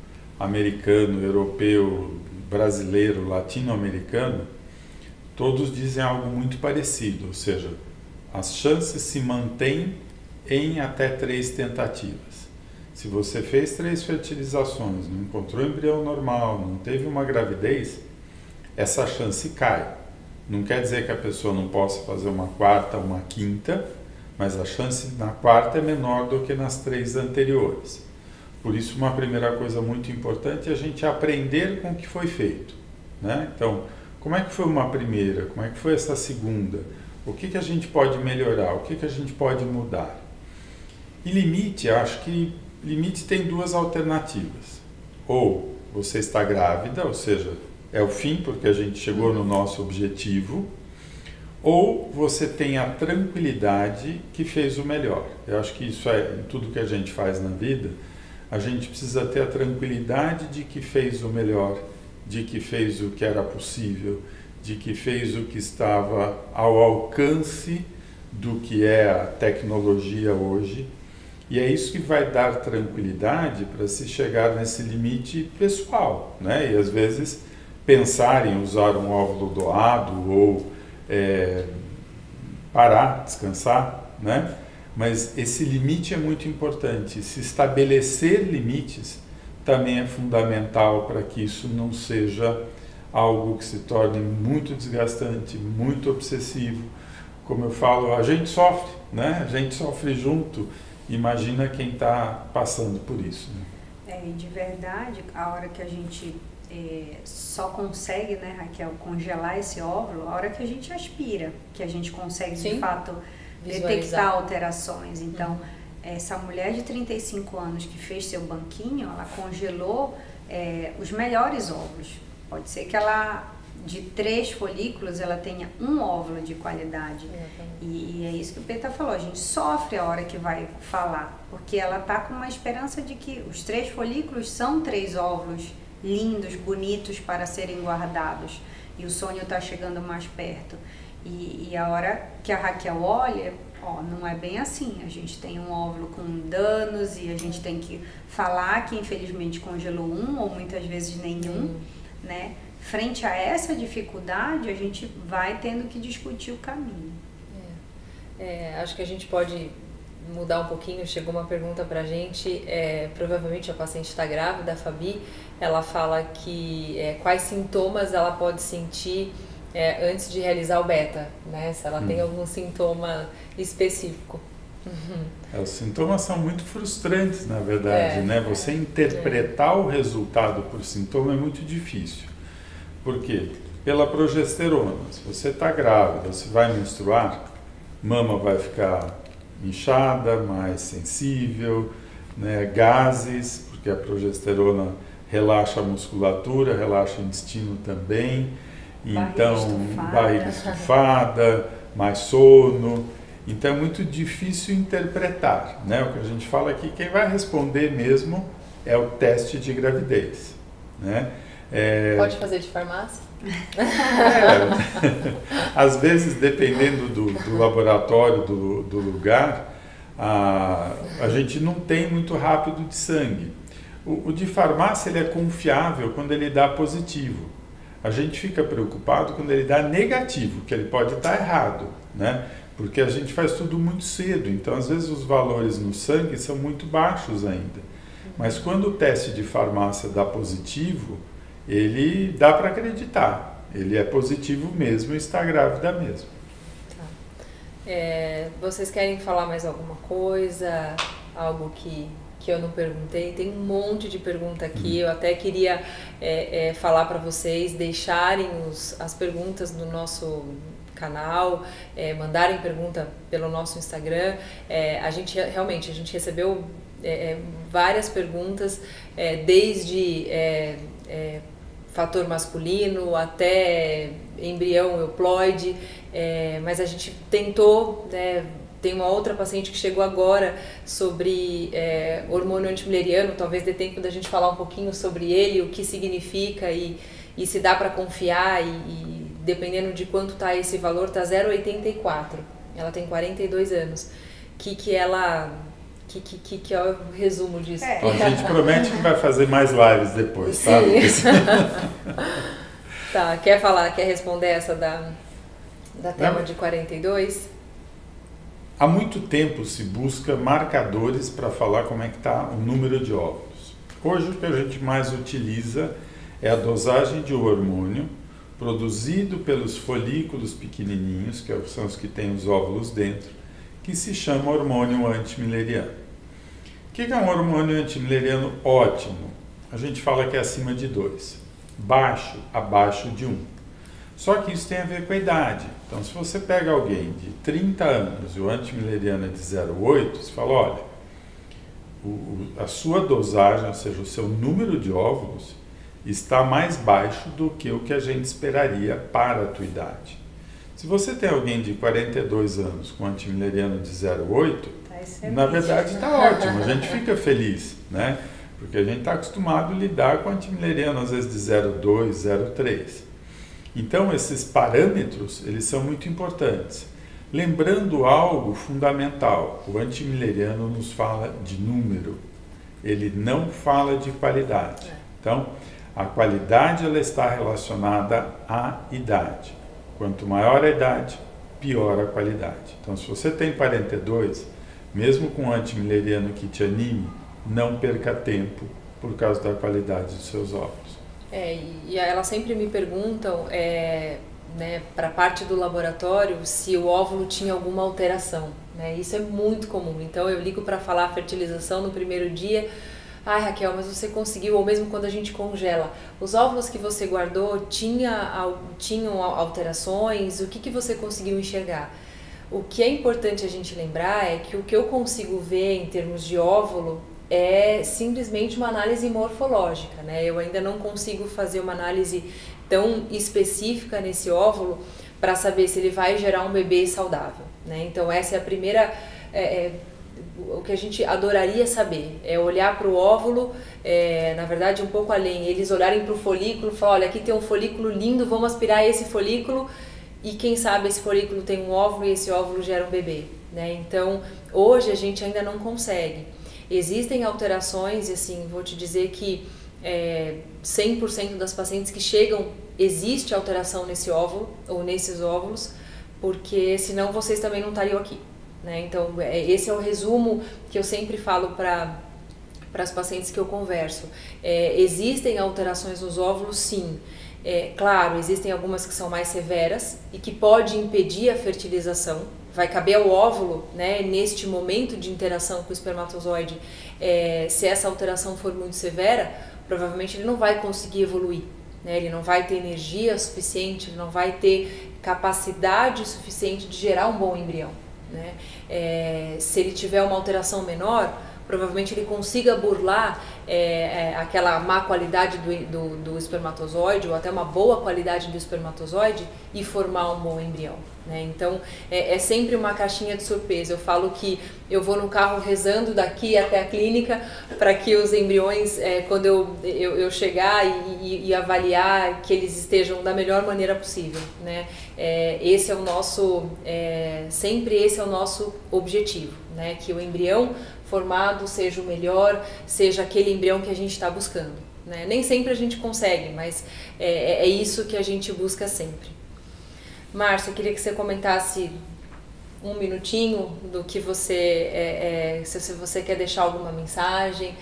americano, europeu, brasileiro, latino-americano, todos dizem algo muito parecido, ou seja, as chances se mantêm em até 3 tentativas. Se você fez 3 fertilizações, não encontrou embrião normal, não teve uma gravidez, essa chance cai. Não quer dizer que a pessoa não possa fazer uma 4ª, uma 5ª, mas a chance na 4ª é menor do que nas 3 anteriores. Por isso, uma primeira coisa muito importante é a gente aprender com o que foi feito, né? Então, como é que foi uma primeira? Como é que foi essa segunda? O que a gente pode melhorar? O que a gente pode mudar? E limite, acho que limite tem 2 alternativas. Ou você está grávida, ou seja, é o fim porque a gente chegou no nosso objetivo, ou você tem a tranquilidade que fez o melhor. Eu acho que isso é em tudo que a gente faz na vida, a gente precisa ter a tranquilidade de que fez o melhor, de que fez o que era possível, de que fez o que estava ao alcance do que é a tecnologia hoje, e é isso que vai dar tranquilidade para se chegar nesse limite pessoal, né? E às vezes pensar em usar um óvulo doado ou parar, descansar, né? Mas esse limite é muito importante. Se estabelecer limites também é fundamental para que isso não seja algo que se torne muito desgastante, muito obsessivo. Como eu falo, a gente sofre, né? A gente sofre junto. Imagina quem está passando por isso. Né? E de verdade, a hora que a gente só consegue, né, Raquel, congelar esse óvulo, a hora que a gente aspira, que a gente consegue, de fato, detectar alterações. Então, essa mulher de 35 anos que fez seu banquinho, ela congelou os melhores óvulos. Pode ser que ela, de 3 folículos, ela tenha um óvulo de qualidade. E é isso que o Peter falou, a gente sofre a hora que vai falar, porque ela está com uma esperança de que os 3 folículos são 3 óvulos lindos, bonitos para serem guardados. E o sonho está chegando mais perto. E a hora que a Raquel olha, não é bem assim. A gente tem um óvulo com danos e a gente tem que falar que infelizmente congelou um ou muitas vezes nenhum, né? Frente a essa dificuldade, a gente vai tendo que discutir o caminho. Acho que a gente pode mudar um pouquinho. Chegou uma pergunta pra gente, provavelmente a paciente está grávida, a Fabi, ela fala que quais sintomas ela pode sentir antes de realizar o beta, né? Se ela tem algum sintoma específico. Os sintomas são muito frustrantes, na verdade, né? Você interpretar o resultado por sintoma é muito difícil. Por quê? Pela progesterona. Se você está grávida, se vai menstruar, mama vai ficar inchada, mais sensível, né? Gases, porque a progesterona relaxa a musculatura, relaxa o intestino também. Então, barriga estufada, mais sono. Então, é muito difícil interpretar, né? O que a gente fala aqui, quem vai responder mesmo é o teste de gravidez, né? Pode fazer de farmácia? Às vezes, dependendo do laboratório, do lugar, a gente não tem muito rápido de sangue. O de farmácia ele é confiável quando ele dá positivo. A gente fica preocupado quando ele dá negativo, que ele pode estar errado, né? Porque a gente faz tudo muito cedo, então às vezes os valores no sangue são muito baixos ainda. Mas quando o teste de farmácia dá positivo, ele dá para acreditar. Ele é positivo mesmo e está grávida mesmo. Vocês querem falar mais alguma coisa? Algo que eu não perguntei? Tem um monte de pergunta aqui. Eu até queria falar para vocês deixarem as perguntas no nosso canal, mandarem pergunta pelo nosso Instagram. A gente recebeu várias perguntas, desde fator masculino até embrião euploide, mas a gente tentou, tem uma outra paciente que chegou agora sobre hormônio antimileriano, talvez dê tempo da gente falar um pouquinho sobre ele, o que significa e se dá para confiar e dependendo de quanto está esse valor, está 0,84. Ela tem 42 anos. Que é o resumo disso? A gente promete que vai fazer mais lives depois, tá? Tá, quer responder essa da tema de 42? Há muito tempo se busca marcadores para falar como é que está o número de óvulos. Hoje o que a gente mais utiliza é a dosagem de hormônio produzido pelos folículos pequenininhos, que são os que têm os óvulos dentro, que se chama hormônio antimileriano. O que é um hormônio antimileriano ótimo? A gente fala que é acima de 2. Baixo, abaixo de 1. Só que isso tem a ver com a idade. Então, se você pega alguém de 30 anos e o antimileriano é de 0,8, você fala, olha, a sua dosagem, ou seja, o seu número de óvulos, está mais baixo do que o que a gente esperaria para a tua idade. Se você tem alguém de 42 anos com antimileriano de 0,8, na verdade está ótimo, a gente fica feliz, né? Porque a gente está acostumado a lidar com antimileriano às vezes de 0,2, 0,3. Então, esses parâmetros, eles são muito importantes. Lembrando algo fundamental, o antimilleriano nos fala de número, ele não fala de qualidade. Então, a qualidade ela está relacionada à idade. Quanto maior a idade, pior a qualidade. Então, se você tem 42, mesmo com um antimilleriano que te anime, não perca tempo por causa da qualidade dos seus óvulos. E elas sempre me perguntam, né, para a parte do laboratório, se o óvulo tinha alguma alteração. Né? Isso é muito comum. Então, eu ligo para falar fertilização no primeiro dia. Ai, Raquel, mas você conseguiu, ou mesmo quando a gente congela, os óvulos que você guardou tinham alterações? O que você conseguiu enxergar? O que é importante a gente lembrar é que o que eu consigo ver em termos de óvulo é simplesmente uma análise morfológica, né? Eu ainda não consigo fazer uma análise tão específica nesse óvulo para saber se ele vai gerar um bebê saudável, né? Então essa é a primeira... o que a gente adoraria saber é olhar para o óvulo, na verdade um pouco além, eles olharem para o folículo e falar, olha, aqui tem um folículo lindo, vamos aspirar esse folículo e quem sabe esse folículo tem um óvulo e esse óvulo gera um bebê, né? Então hoje a gente ainda não consegue. Existem alterações e assim, vou te dizer que 100% das pacientes que chegam, existe alteração nesse óvulo ou nesses óvulos, porque senão vocês também não estariam aqui. Né? Então, esse é o resumo que eu sempre falo para as pacientes que eu converso. Existem alterações nos óvulos, sim. Claro, existem algumas que são mais severas e que pode impedir a fertilização. Vai caber ao óvulo, né, neste momento de interação com o espermatozoide, se essa alteração for muito severa, provavelmente ele não vai conseguir evoluir. Né? Ele não vai ter energia suficiente, ele não vai ter capacidade suficiente de gerar um bom embrião. Né? Se ele tiver uma alteração menor, provavelmente ele consiga burlar aquela má qualidade do espermatozoide ou até uma boa qualidade do espermatozoide e formar um bom embrião. Né? Então é sempre uma caixinha de surpresa. Eu falo que eu vou no carro rezando daqui até a clínica para que os embriões, quando eu chegar e avaliar, que eles estejam da melhor maneira possível. Né? Esse é o nosso, sempre esse é o nosso objetivo, né? Que o embrião formado seja o melhor, seja aquele embrião que a gente está buscando. Né? Nem sempre a gente consegue, mas é isso que a gente busca sempre. Márcia, eu queria que você comentasse um minutinho do que você, se você quer deixar alguma mensagem,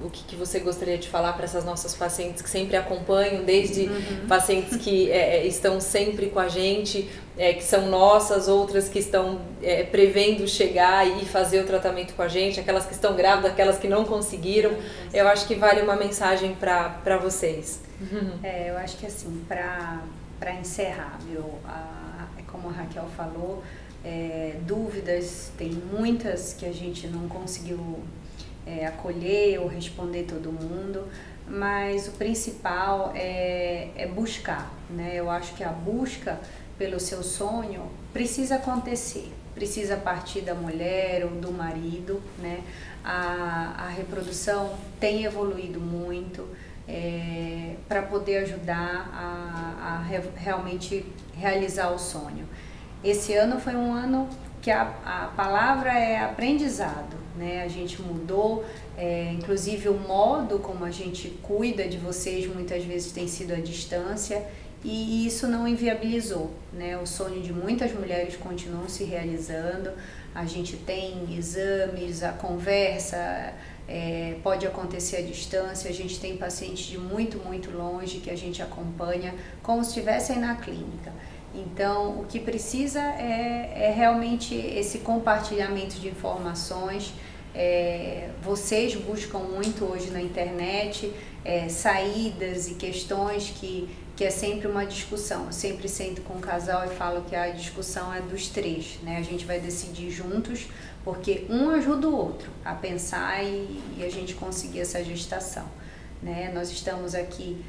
o que você gostaria de falar para essas nossas pacientes que sempre acompanham, desde pacientes que estão sempre com a gente, que são nossas, outras que estão prevendo chegar e fazer o tratamento com a gente, aquelas que estão grávidas, aquelas que não conseguiram. Eu acho que vale uma mensagem para vocês. Eu acho que assim, para encerrar, como a Raquel falou, dúvidas, tem muitas que a gente não conseguiu acolher ou responder todo mundo, mas o principal é buscar, né? Eu acho que a busca pelo seu sonho precisa acontecer, precisa partir da mulher ou do marido, né? A reprodução tem evoluído muito para poder ajudar a realmente realizar o sonho. Esse ano foi um ano que a palavra é aprendizado, né? A gente mudou, inclusive o modo como a gente cuida de vocês muitas vezes tem sido à distância e isso não inviabilizou, né? O sonho de muitas mulheres continua se realizando, a gente tem exames, a conversa pode acontecer à distância, a gente tem pacientes de muito, muito longe que a gente acompanha como se estivessem na clínica. Então, o que precisa é realmente esse compartilhamento de informações. Vocês buscam muito hoje na internet saídas e questões que é sempre uma discussão. Eu sempre sento com o casal e falo que a discussão é dos três, né? A gente vai decidir juntos, porque um ajuda o outro a pensar e a gente conseguir essa gestação. Né? Nós estamos aqui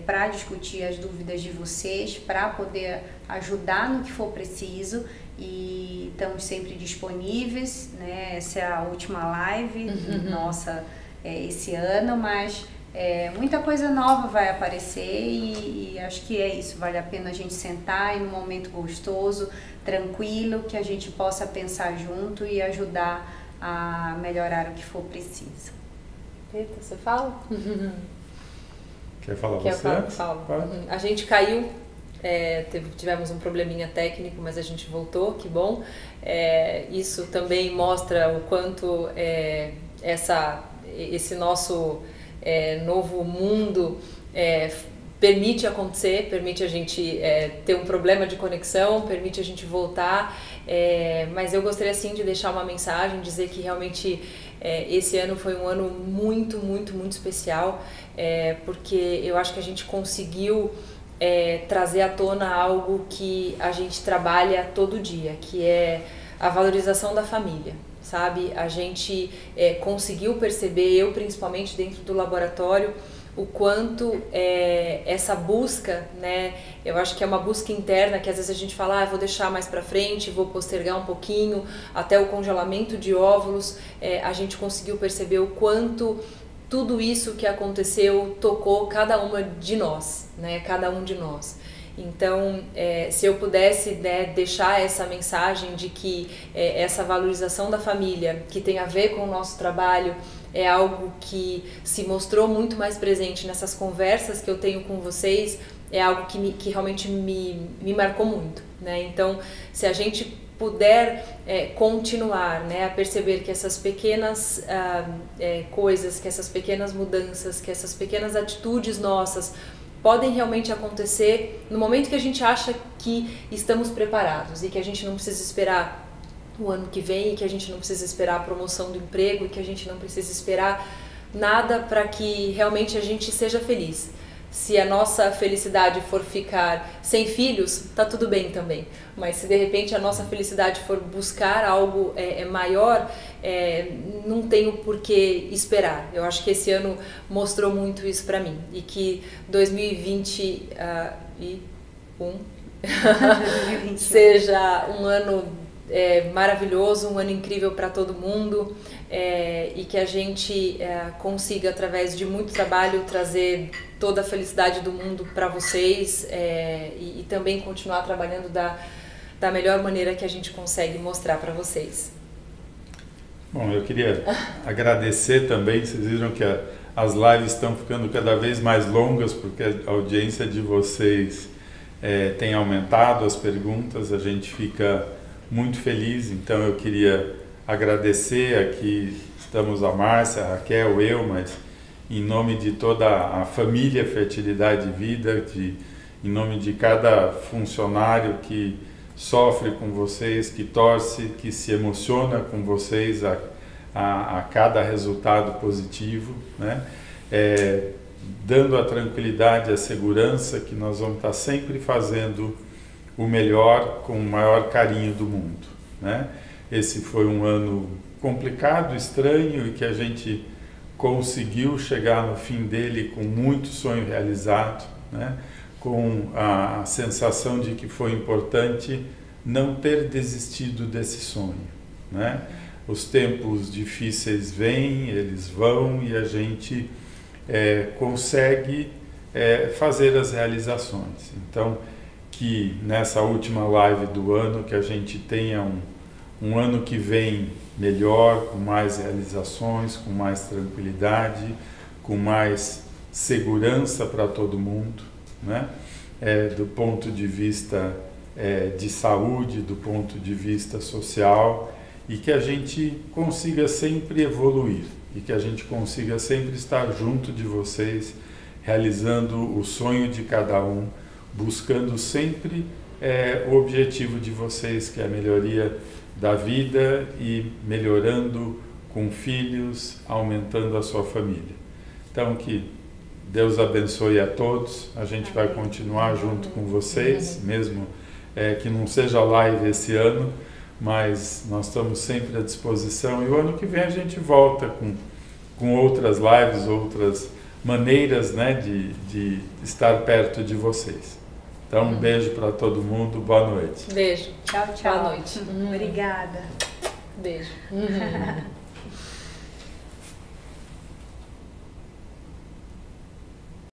para discutir as dúvidas de vocês, para poder ajudar no que for preciso e estamos sempre disponíveis, né? Essa é a última live nossa esse ano, mas Muita coisa nova vai aparecer e acho que é isso, vale a pena a gente sentar em um momento gostoso, tranquilo, que a gente possa pensar junto e ajudar a melhorar o que for preciso. Rita, você fala? Quer falar você? Falo. A gente caiu, tivemos um probleminha técnico, mas a gente voltou, que bom. Isso também mostra o quanto esse nosso novo mundo permite acontecer, permite a gente ter um problema de conexão, permite a gente voltar, mas eu gostaria sim de deixar uma mensagem, dizer que realmente esse ano foi um ano muito, muito, muito especial, porque eu acho que a gente conseguiu trazer à tona algo que a gente trabalha todo dia, que é a valorização da família. Sabe, a gente conseguiu perceber, eu principalmente dentro do laboratório, o quanto essa busca, né, eu acho que é uma busca interna que às vezes a gente fala, vou deixar mais pra frente, vou postergar um pouquinho, até o congelamento de óvulos, a gente conseguiu perceber o quanto tudo isso que aconteceu tocou cada uma de nós, né, cada um de nós. Então, se eu pudesse, né, deixar essa mensagem de que essa valorização da família, que tem a ver com o nosso trabalho, é algo que se mostrou muito mais presente nessas conversas que eu tenho com vocês, é algo que realmente me marcou muito, né? Então, se a gente puder continuar, né, a perceber que essas pequenas coisas, que essas pequenas mudanças, que essas pequenas atitudes nossas podem realmente acontecer no momento que a gente acha que estamos preparados e que a gente não precisa esperar o ano que vem, e que a gente não precisa esperar a promoção do emprego, e que a gente não precisa esperar nada para que realmente a gente seja feliz. Se a nossa felicidade for ficar sem filhos, tá tudo bem também. Mas se de repente a nossa felicidade for buscar algo maior, não tenho por que esperar. Eu acho que esse ano mostrou muito isso para mim. E que 2021 seja um ano maravilhoso, um ano incrível para todo mundo. E que a gente consiga, através de muito trabalho, trazer toda a felicidade do mundo para vocês e também continuar trabalhando da melhor maneira que a gente consegue mostrar para vocês. Bom, eu queria agradecer também, vocês viram que as lives estão ficando cada vez mais longas porque a audiência de vocês tem aumentado, as perguntas, a gente fica muito feliz, então eu queria agradecer, aqui estamos a Márcia, a Raquel, eu, mas em nome de toda a família Fertilidade e Vida, em nome de cada funcionário que sofre com vocês, que torce, que se emociona com vocês a cada resultado positivo, né? Dando a tranquilidade, a segurança que nós vamos estar sempre fazendo o melhor com o maior carinho do mundo, né? Esse foi um ano complicado, estranho, e que a gente conseguiu chegar no fim dele com muito sonho realizado, né? Com a sensação de que foi importante não ter desistido desse sonho, né? Os tempos difíceis vêm, eles vão, e a gente consegue fazer as realizações. Então, que nessa última live do ano, que a gente tenha um ano que vem melhor, com mais realizações, com mais tranquilidade, com mais segurança para todo mundo, né? Do ponto de vista de saúde, do ponto de vista social, e que a gente consiga sempre evoluir, e que a gente consiga sempre estar junto de vocês, realizando o sonho de cada um, buscando sempre o objetivo de vocês, que é a melhoria da vida e melhorando com filhos, aumentando a sua família. Então, que Deus abençoe a todos, a gente vai continuar junto com vocês, mesmo que não seja live esse ano, mas nós estamos sempre à disposição, e o ano que vem a gente volta com outras lives, outras maneiras, né, de estar perto de vocês. Então, um beijo para todo mundo, boa noite. Beijo. Tchau, tchau. Boa noite. Obrigada. Beijo.